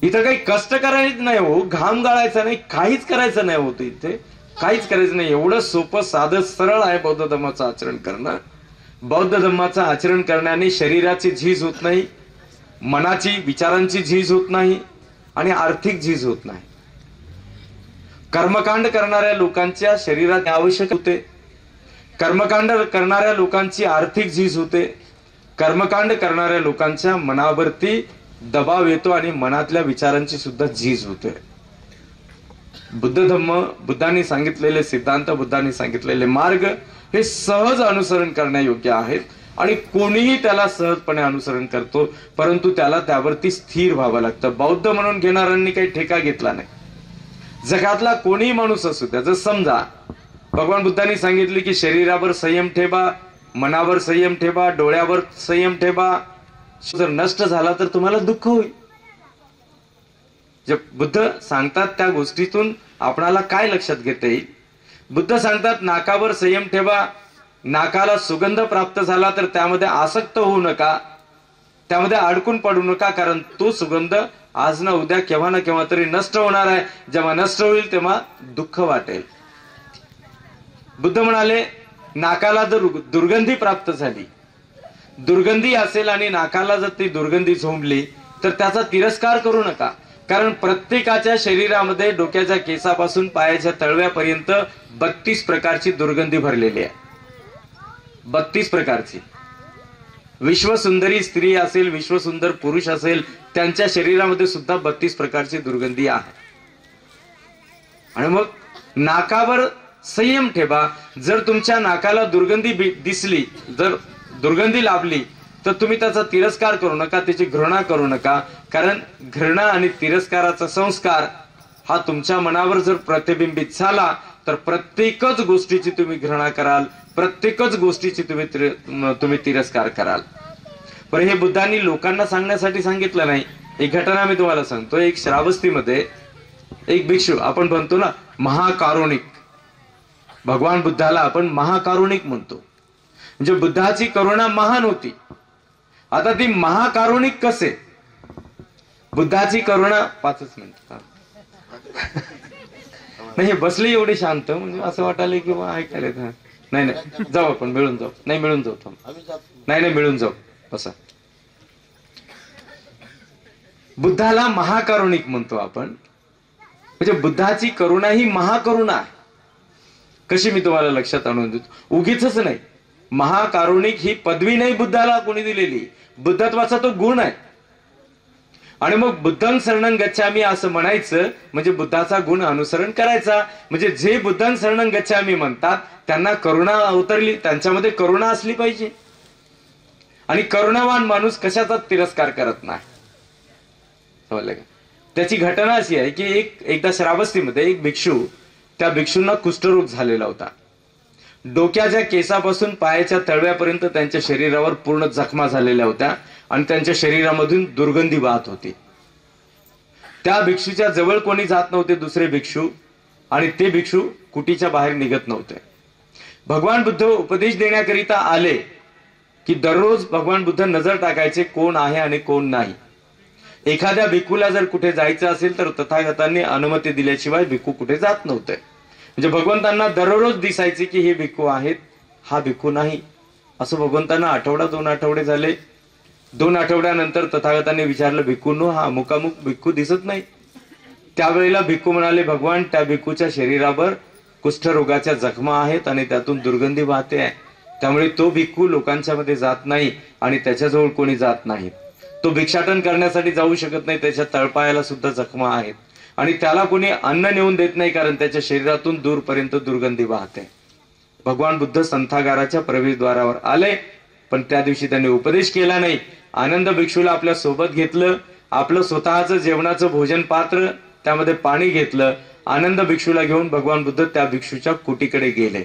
इथं काही कष्ट करायचं नाही हो, घाम गाळायचा नाही, काहीच करायचं नाही होतं. इथे काहीच करायचं नाही. एवढं सोपं, साधं, सरळ आहे बौद्ध धर्माचं आचरण करणं. बौद्ध धर्माचं आचरण करण्याने शरीराची झीज होत नाही, मनाची, विचारांची झीज होत नाही आणि आर्थिक झीज होत नाही. कर्मकांड करणाऱ्या लोकांच्या शरीरात आवश्यक होते, कर्मकांड करणाऱ्या लोकांची आर्थिक झीज होते, कर्मकांड करणाऱ्या लोकांच्या मनावरती दबाव येतो आणि मनातल्या विचारांची सुद्धा झीज होते. बुद्ध धम्म, बुद्धांनी सांगितलेले सिद्धांत, बुद्धांनी सांगितलेले मार्ग हे सहज अनुसरण करण्यायोग्य आहेत आणि कोणीही त्याला सहजपणे अनुसरण करतो, परंतु त्याला त्यावरती स्थिर व्हावं लागतं. बौद्ध म्हणून घेणाऱ्यांनी काही ठेका घेतला नाही. जगातला कोणीही माणूस असू द्या, जर समजा भगवान बुद्धांनी सांगितले की शरीरावर संयम ठेवा, मनावर संयम ठेवा, डोळ्यावर संयम ठेवा, जर नष्ट झाला तर तुम्हाला दुःख होईल. जे बुद्ध सांगतात त्या गोष्टीतून आपणाला काय लक्षात घेता येईल? बुद्ध सांगतात नाकावर संयम ठेवा, नाकाला सुगंध प्राप्त झाला तर त्यामध्ये आसक्त होऊ नका, त्यामध्ये अडकून पडू नका, कारण तो सुगंध आज ना उद्या केव्हा ना केव्हा तरी नष्ट होणार आहे. जेव्हा नष्ट होईल तेव्हा दुःख वाटेल. बुद्ध म्हणाले नाकाला जर दुर्गंधी प्राप्त झाली, दुर्गंधी असेल आणि नाकाला जर ती दुर्गंधी झोंबली तर त्याचा तिरस्कार करू नका, कारण प्रत्येकाच्या शरीरामध्ये डोक्याच्या केसापासून पायाच्या तळव्यापर्यंत 32 प्रकारची दुर्गंधी भरलेली आहे. 32 प्रकारची. विश्वसुंदरी स्त्री असेल, विश्वसुंदर पुरुष असेल, त्यांच्या शरीरामध्ये सुद्धा 32 प्रकारची दुर्गंधी आहे. आणि मग नाकावर संयम ठेवा. जर तुमच्या नाकाला दुर्गंधी दिसली, जर दुर्गंधी लाभली तर तुम्ही त्याचा तिरस्कार करू नका, त्याची घृणा करू नका, कारण घृणा आणि तिरस्काराचा संस्कार हा तुमच्या मनावर जर प्रतिबिंबित झाला तर प्रत्येकच गोष्टीची तुम्ही घृणा कराल, प्रत्येकच गोष्टीची तुम्ही तिरस्कार कराल. पण हे बुद्धांनी लोकांना सांगण्यासाठी सांगितलं नाही. एक घटना मी तुम्हाला सांगतो. एक श्रावस्तीमध्ये एक भिक्षू, आपण म्हणतो ना महाकारुणिक, भगवान बुद्धाला आपण महाकारुणिक म्हणतो, म्हणजे बुद्धाची करुणा महान होती. आता ती महाकारुणिक कसे? बुद्धाची करुणा 5 मिनिट नाही, बसले एवढे शांत, म्हणजे असं वाटायला की ऐकायला. नाही नाही, जाऊ आपण मिळून जाऊ. नाही मिळून जाऊ, नाही मिळून जाऊ, बसा. बुद्धाला महाकारुणिक म्हणतो आपण, म्हणजे बुद्धाची करुणा ही महाकरुणा आहे. कशी मी तुम्हाला लक्षात आणून देतो. उगीच नाही, महाकारुणिक ही पदवी नाही बुद्धाला कोणी दिलेली, बुद्धत्वाचा तो गुण आहे. आणि मग बुद्धं शरणं गच्छामी असं म्हणायचं म्हणजे बुद्धाचा गुण अनुसरण करायचा. म्हणजे जे बुद्धं शरणं गच्छामी म्हणतात त्यांना करुणा अवतरली, त्यांच्यामध्ये करुणा असली पाहिजे. आणि करुणावान माणूस कशाचा तिरस्कार करत नाही. समजलं का? त्याची घटना अशी आहे की एकदा श्रावस्तीमध्ये एक भिक्षू, त्या भिक्षूंना कुष्ठरोग झालेला होता. डोक्याच्या केसापासून पायाच्या तळव्यापर्यंत त्यांच्या शरीरावर पूर्ण जखमा झालेल्या होत्या आणि त्यांच्या शरीरामधून दुर्गंधी वाहत होती. त्या भिक्षूच्या जवळ कोणी जात नव्हते दुसरे भिक्षू, आणि ते भिक्षू कुटीच्या बाहेर निघत नव्हते. भगवान बुद्ध उपदेश देण्याकरिता आले की दररोज भगवान बुद्ध नजर टाकायचे कोण आहे आणि कोण नाही. एखाद्या भिक्खूला जर कुठे जायचं असेल तर तथागतांनी अनुमती दिल्याशिवाय भिक्खू कुठे जात नव्हते. म्हणजे भगवंतांना दररोज दिसायचे की हे भिक्खू आहेत, हा भिक्खू नाही. असं भगवंतांना आठवडा 2 आठवडे झाले. 2 आठवड्यानंतर तथागतांनी विचारलं, भिक्खूंनो हा मुकामुक भिक्खू दिसत नाही. त्यावेळेला भिक्खू म्हणाले, भगवान त्या भिक्खूच्या शरीरावर कुष्ठरोगाच्या जखमा आहेत आणि त्यातून दुर्गंधी वाहते आहे, त्यामुळे तो भिक्खू लोकांच्या मध्ये जात नाही आणि त्याच्याजवळ कोणी जात नाही. तो भिक्षाटन करण्यासाठी जाऊ शकत नाही, त्याच्या तळपायाला सुद्धा जखमा आहेत आणि त्याला कोणी अन्न नेऊन देत नाही कारण त्याच्या शरीरातून दूरपर्यंत दुर्गंधी वाहते. भगवान बुद्ध संथागाराच्या प्रवेशद्वारावर आले, पण त्या दिवशी त्यांनी उपदेश केला नाही. आनंद भिक्षूला आपल्या सोबत घेतलं, आपलं स्वतःचं जेवणाचं भोजन पात्र त्यामध्ये पाणी घेतलं. आनंद भिक्षूला घेऊन भगवान बुद्ध त्या भिक्षूच्या कुटीकडे गेले.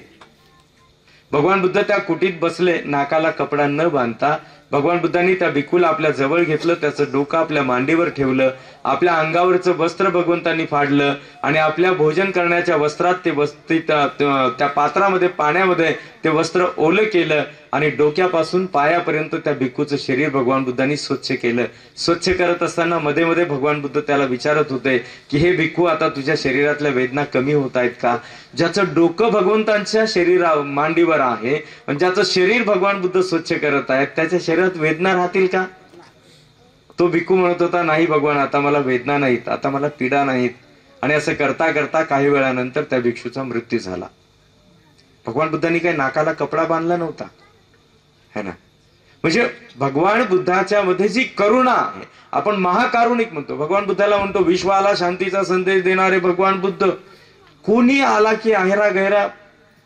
भगवान बुद्ध त्या कुटीत बसले, नाकाला कपडा न बांधता. भगवान बुद्धांनी त्या भिक्खूला आपल्या जवळ घेतलं, त्याचं डोकं आपल्या मांडीवर ठेवलं, आपल्या अंगावरचं वस्त्र भगवंतांनी फाडलं आणि आपल्या भोजन करण्याच्या वस्त्रात त्या पात्रामध्ये पाण्यामध्ये ते वस्त्र ओलं केलं आणि डोक्यापासून पायापर्यंत त्या भिक्खूचं शरीर भगवान बुद्धांनी स्वच्छ केलं. स्वच्छ करत असताना मध्ये मध्ये भगवान बुद्ध त्याला विचारत होते की हे भिक्खू, आता तुझ्या शरीरातल्या वेदना कमी होत आहेत का? ज्याचं डोकं भगवंतांच्या मांडीवर आहे, ज्याचं शरीर भगवान बुद्ध स्वच्छ करत आहेत, त्याच्या शरीरात वेदना राहतील का? तो भिक्खू म्हणत होता, नाही भगवान, आता मला वेदना नाहीत, आता मला पीडा नाहीत. आणि असं करता करता काही वेळानंतर त्या भिक्षूचा मृत्यू झाला. भगवान बुद्धांनी काही नाकाला कपडा बांधला नव्हता, है ना. म्हणजे भगवान बुद्धाच्या मध्ये जी करुणा आहे, आपण महाकारुणिक म्हणतो. भगवान बुद्धाला म्हणतो विश्वाला शांतीचा संदेश देणारे भगवान बुद्ध. कोणी आला की आहेरा गैरा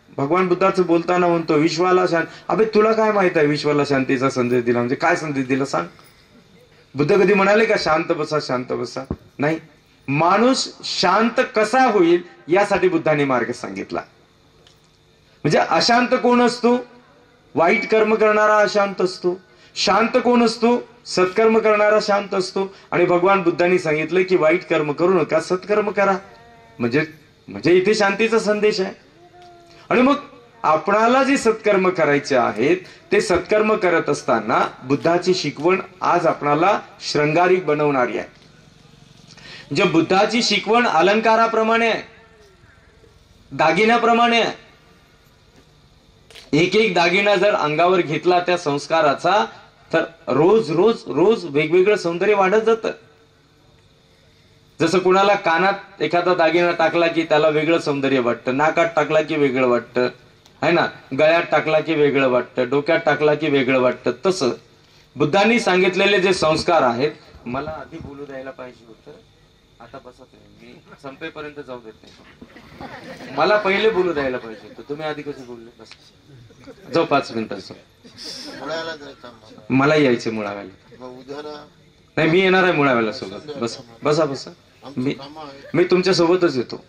भगवान बुद्धाचं बोलताना म्हणतो विश्वाला शांत. अबे तुला काय माहित आहे विश्वाला शांतीचा संदेश दिला म्हणजे काय संदेश दिला सांग? बुद्ध कधी म्हणाले का शांत बसा शांत बसा? नाही. माणूस शांत कसा होईल यासाठी बुद्धांनी मार्ग सांगितला. म्हणजे अशांत कोण असतो? वाईट कर्म करणारा अशांत असतो. शांत कोण असतो? सत्कर्म करणारा शांत असतो. आणि भगवान बुद्धांनी सांगितलं की वाईट कर्म करू नका, सत्कर्म करा. म्हणजे इथे शांतीचा संदेश आहे. आणि मग आपणाला जे सत्कर्म करायचे आहेत ते सत्कर्म करत असताना बुद्धाची शिकवण आज आपणाला शृंगारिक बनवणारी आहे. जे बुद्धाची शिकवण अलंकाराप्रमाणे आहे, दागिन्याप्रमाणे आहे. एक एक दागिना जर अंगावर घेतला त्या संस्काराचा तर रोज रोज रोज वेगवेगळं सौंदर्य वाढत जातं. जसं कुणाला कानात एखादा दागिना टाकला की त्याला वेगळं सौंदर्य वाटतं, नाकात टाकला की वेगळं वाटतं, है ना, गळ्यात टाकला की वेगळं वाटतं, डोक्यात टाकला की वेगळं वाटतं. तसं बुद्धांनी सांगितलेले जे संस्कार आहेत, मला आधी बोलू द्यायला पाहिजे होतं, आता बसत नाही, मी संपेपर्यंत जाऊ देत नाही. मला पहिले बोलू द्यायला पाहिजे होतं, तुम्ही आधी कसे बोलले? बस जाऊ 5 मिनिटाचं. मला यायचं मुळाव्याला. नाही, मी येणार आहे मुळाव्याला सोबत. बसा बसा बसा. मी तुमच्या सोबतच येतो.